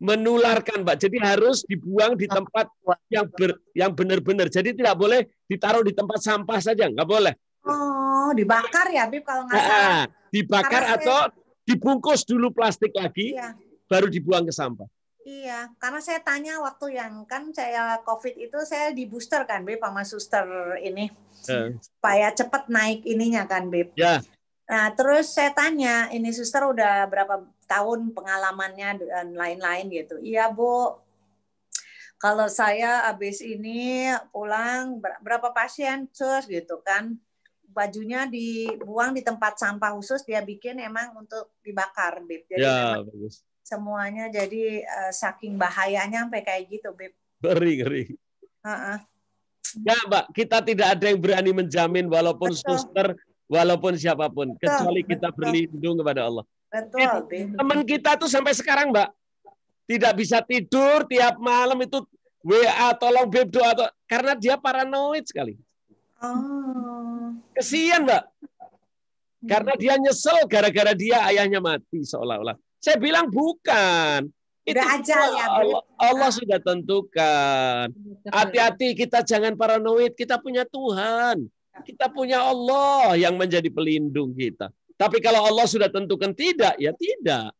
menularkan, Mbak. Jadi harus dibuang di tempat yang benar-benar. Jadi tidak boleh ditaruh di tempat sampah saja, nggak boleh. Oh, dibakar ya, Bib, kalau nggak salah. Dibakar atau dibungkus dulu plastik lagi, baru dibuang ke sampah. Iya, karena saya tanya waktu yang kan saya COVID itu saya di booster kan, Beb, sama suster ini. Supaya cepat naik ininya kan, Beb. Ya. Nah, terus saya tanya, ini suster udah berapa tahun pengalamannya dan lain-lain gitu. Iya, Bu. Kalau saya habis ini pulang, berapa pasien, Sus, gitu kan. Bajunya dibuang di tempat sampah khusus, dia bikin emang untuk dibakar, Beb. Jadi ya, bagus. Semuanya jadi saking bahayanya sampai kayak gitu, Beb. Ngeri. Ya, Mbak, kita tidak ada yang berani menjamin walaupun suster, walaupun siapapun, kecuali kita berlindung kepada Allah. Betul, Beb. Teman kita tuh sampai sekarang, Mbak, tidak bisa tidur tiap malam itu WA, tolong Beb doa, karena dia paranoid sekali. Kesian, Mbak. Karena dia nyesel gara-gara dia ayahnya mati seolah-olah. Saya bilang bukan. Itu ajal ya, Allah sudah tentukan. Hati-hati, kita jangan paranoid. Kita punya Tuhan. Kita punya Allah yang menjadi pelindung kita. Tapi kalau Allah sudah tentukan tidak, ya tidak.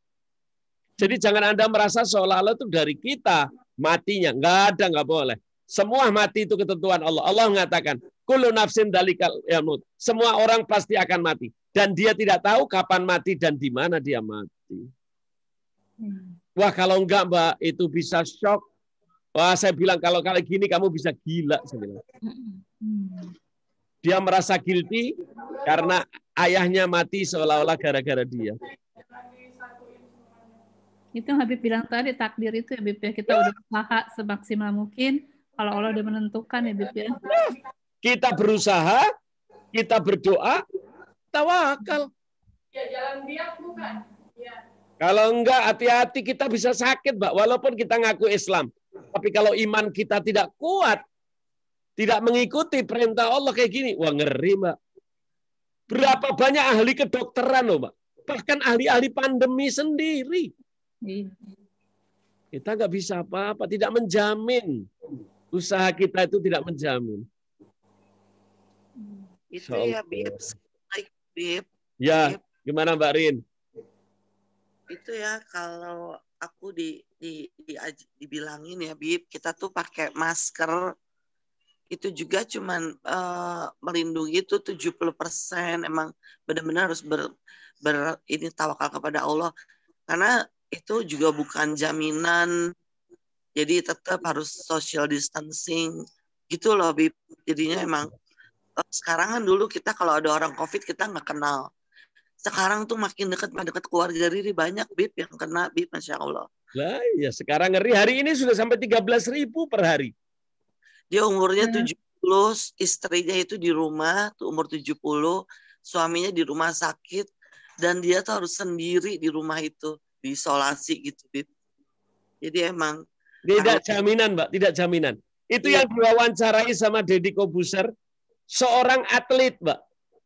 Jadi jangan Anda merasa seolah-olah itu dari kita matinya. Nggak ada, nggak boleh. Semua mati itu ketentuan Allah. Allah mengatakan, kullu nafsin dalikal yamut. Semua orang pasti akan mati. Dan dia tidak tahu kapan mati dan di mana dia mati. Wah, kalau enggak, Mbak, itu bisa shock. Wah, saya bilang kalau kali gini kamu bisa gila, saya bilang. Dia merasa guilty karena ayahnya mati seolah-olah gara-gara dia. Itu yang Habib bilang tadi, takdir itu ya Habib ya. Kita udah usaha semaksimal mungkin. Kalau Allah udah menentukan ya Habib ya. Kita berusaha, kita berdoa, tawakal. Ya jalan biak bukan? Ya. Kalau enggak, hati-hati kita bisa sakit, Mbak. Walaupun kita ngaku Islam. Tapi kalau iman kita tidak kuat, tidak mengikuti perintah Allah kayak gini, wah ngeri, Mbak. Berapa banyak ahli kedokteran loh, Mbak. Bahkan ahli-ahli pandemi sendiri. Kita nggak bisa apa-apa, tidak menjamin. Usaha kita itu tidak menjamin. Itu ya, Bib. Bib. Ya, gimana Mbak Rin? Itu ya, kalau aku dibilangin ya, Bib, kita tuh pakai masker, itu juga cuman melindungi itu 70%. Emang benar-benar harus ini tawakal kepada Allah. Karena itu juga bukan jaminan. Jadi tetap harus social distancing. Gitu loh, Bib. Jadinya emang sekarang kan dulu kita kalau ada orang COVID kita nggak kenal. Sekarang tuh makin dekat keluarga Riri banyak, Bib, yang kena, Bib, Masya Allah. Lah ya sekarang ngeri. Hari ini sudah sampai 13.000 per hari. Dia umurnya 70, istrinya itu di rumah, tuh umur 70, suaminya di rumah sakit, dan dia tuh harus sendiri di rumah itu, diisolasi gitu, Bib. Jadi emang tidak jaminan, Mbak, tidak jaminan. Itu yang diwawancarai sama Deddy Kobuser, seorang atlet, Mbak.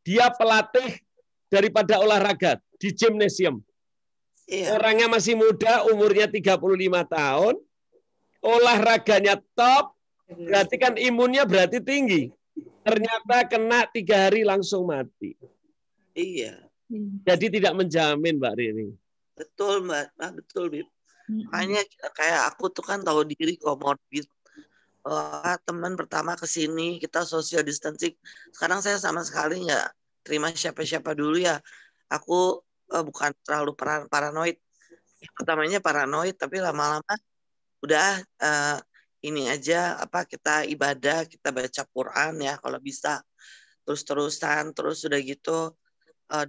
Dia pelatih daripada olahraga di gymnasium. Orangnya masih muda, umurnya 35 tahun, olahraganya top, berarti kan imunnya berarti tinggi. Ternyata kena 3 hari langsung mati. Iya. Jadi tidak menjamin, Mbak Rini. Betul, Mbak. Nah, betul, Bib. Makanya kayak aku tuh kan tahu diri komorbid. Teman pertama ke sini kita social distancing. Sekarang saya sama sekali nggak terima siapa-siapa dulu ya. Aku bukan terlalu paranoid. Pertamanya paranoid, tapi lama-lama udah ini aja kita ibadah, kita baca Quran ya kalau bisa. Terus-terusan, terus udah gitu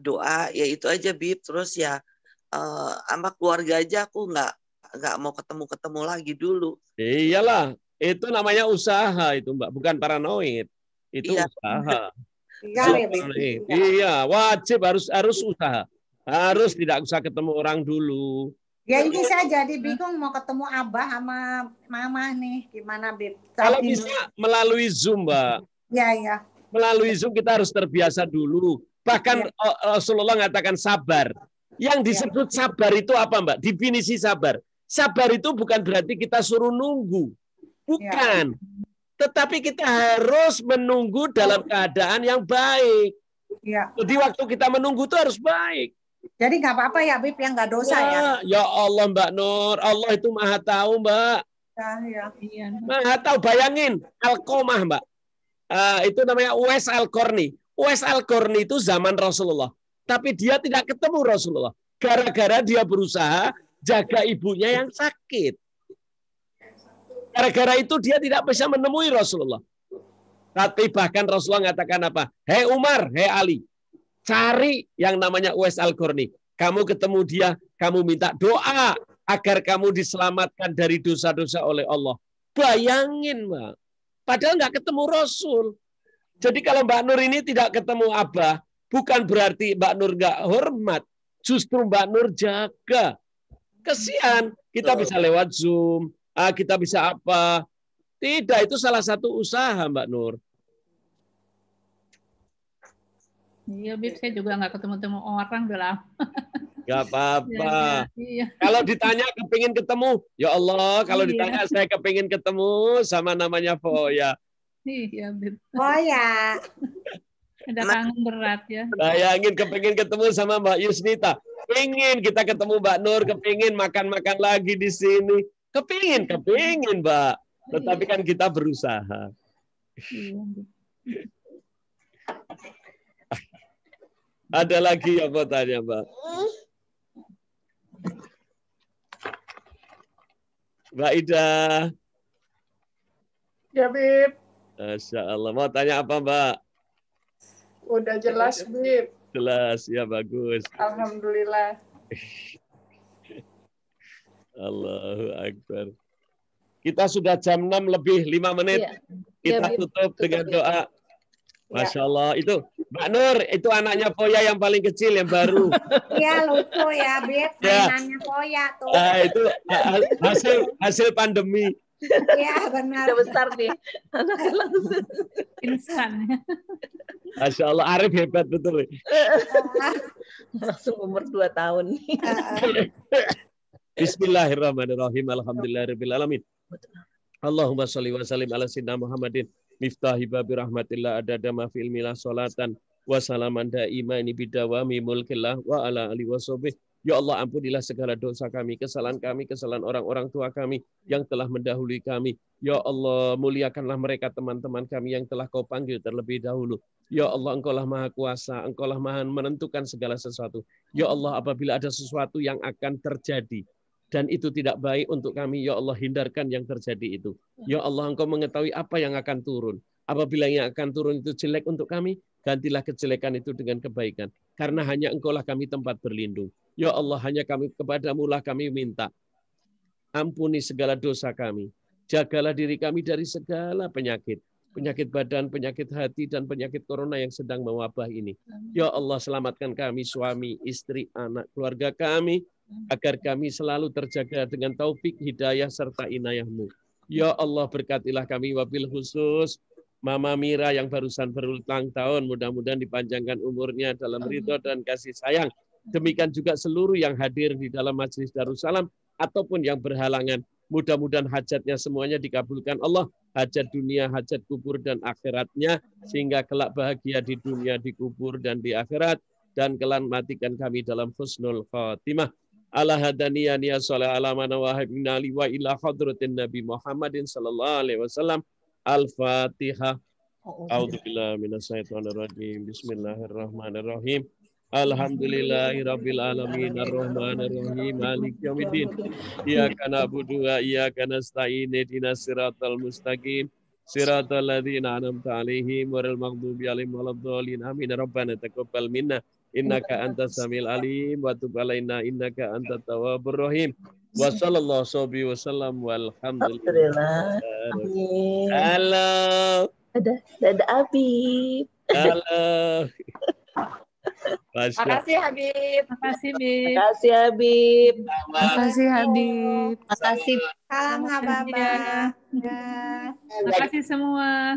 doa, ya itu aja, Bib. Terus ya sama keluarga aja aku nggak mau ketemu lagi dulu. Iyalah, itu namanya usaha itu, Mbak, bukan paranoid. Itu usaha. Iya, wajib harus usaha. Harus tidak usah ketemu orang dulu. Ya ini saya jadi bingung mau ketemu Abah sama Mama nih, gimana, Bib? Kalau bisa melalui Zoom, Mbak. Ya. Melalui Zoom kita harus terbiasa dulu. Bahkan Rasulullah mengatakan sabar. Yang disebut sabar itu apa, Mbak? Definisi sabar. Sabar itu bukan berarti kita suruh nunggu. Bukan. Tetapi kita harus menunggu dalam keadaan yang baik. Jadi waktu kita menunggu itu harus baik. Jadi nggak apa-apa ya, Bib, yang nggak dosa ya? Ya Allah, Mbak Nur. Allah itu maha tahu, Mbak. Ya. Maha tahu. Bayangin, Alqomah, Mbak. Itu namanya Uwais Al-Qarni. Uwais Al-Qarni itu zaman Rasulullah. Tapi dia tidak ketemu Rasulullah. Gara-gara dia berusaha jaga ibunya yang sakit. Gara-gara itu dia tidak bisa menemui Rasulullah. Tapi bahkan Rasulullah mengatakan apa? Hei Umar, hei Ali, cari yang namanya Uwais Al-Qarni. Kamu ketemu dia, kamu minta doa agar kamu diselamatkan dari dosa-dosa oleh Allah. Bayangin, Mbak. Padahal nggak ketemu Rasul. Jadi kalau Mbak Nur ini tidak ketemu Abah, bukan berarti Mbak Nur nggak hormat. Justru Mbak Nur jaga. Kesian, kita bisa lewat Zoom, kita bisa apa. Tidak, itu salah satu usaha, Mbak Nur. Iya, Bib, saya juga nggak ketemu-temu orang udah lama. Gak apa-apa. Iya. Kalau ditanya kepingin ketemu, ya Allah, kalau ditanya saya kepingin ketemu sama namanya Foya. Iya, Bib. Foya. Ada kangen berat ya. Bayangin kepingin ketemu sama Mbak Yusnita. Kepingin kita ketemu Mbak Nur, kepingin makan-makan lagi di sini. Kepingin, Mbak. Tetapi kan kita berusaha. Ada lagi yang mau tanya, Mbak? Mbak Ida. Ya, Bib. Masya Allah. Mau tanya apa, Mbak? Udah jelas, Bib. Jelas, ya bagus. Alhamdulillah. Allahu Akbar. Kita sudah jam 6 lebih 5 menit. Iya. Kita tutup dengan doa. Masya Allah. Itu Mbak Nur, itu anaknya Poya yang paling kecil, yang baru. Iya, lucu ya, Bib. Mainannya Poya tuh. Nah, itu hasil pandemi. Iya, benar. Udah besar nih. Instan. Masya Allah, Arif hebat betul. Langsung umur 2 tahun. Bismillahirrahmanirrahim. Alhamdulillahirabbil alamin. Allahumma shalli wa sallim ala sayyidina Muhammadin miftahi babi rahmatillah adada ma fil milah salatan wa salaman daimani bidawami mulkillah wa ala alihi washabbihi. Ya Allah, ampunilah segala dosa kami, kesalahan orang-orang tua kami yang telah mendahului kami. Ya Allah, muliakanlah mereka teman-teman kami yang telah Kau panggil terlebih dahulu. Ya Allah, Engkaulah Maha Kuasa, Engkaulah Maha menentukan segala sesuatu. Ya Allah, apabila ada sesuatu yang akan terjadi dan itu tidak baik untuk kami, ya Allah, hindarkan yang terjadi itu. Ya Allah, Engkau mengetahui apa yang akan turun. Apabila yang akan turun itu jelek untuk kami, gantilah kejelekan itu dengan kebaikan. Karena hanya Engkaulah kami tempat berlindung. Ya Allah, hanya kepadamu lah kami minta. Ampuni segala dosa kami. Jagalah diri kami dari segala penyakit. Penyakit badan, penyakit hati, dan penyakit corona yang sedang mewabah ini. Ya Allah, selamatkan kami, suami, istri, anak, keluarga kami, agar kami selalu terjaga dengan taufik, hidayah, serta inayah-Mu. Ya Allah, berkatilah kami wabil khusus Mama Mira yang barusan berulang tahun, mudah-mudahan dipanjangkan umurnya dalam ridho dan kasih sayang. Demikian juga seluruh yang hadir di dalam Majelis Darussalam ataupun yang berhalangan. Mudah-mudahan hajatnya semuanya dikabulkan Allah. Hajat dunia, hajat kubur, dan akhiratnya. Sehingga kelak bahagia di dunia, di kubur, dan di akhirat. Dan kelak matikan kami dalam husnul khatimah. Ala hadaniyah niya sholih ala mana wa habibna li wa ila hadratin Nabi Muhammadin sallallahu alaihi wasallam. Al-Fatihah. A'udzubillahi minasyaitonirrajim. Bismillahirrahmanirrahim. Alhamdulillahirabbil alamin arrahmanir rahim maliki yaumiddin. Iyyaka na'budu wa iyyaka nasta'in ihdinas siratal mustaqim. Siratal ladzina an'amta 'alaihim ghairil maghdubi 'alaihim waladdallin. Amin. Rabbana taqabbal minna innaka antas samiul alim wa tub 'alaina innaka antat tawwabur rahim. Wa sallallahu wa sallam walhamdulillah. Amin. Halo. Dadah Habib. Halo. Makasih Habib. Makasih, Bib. Makasih Habib. Makasih Habib. Makasih. Salam hababa. Makasih semua.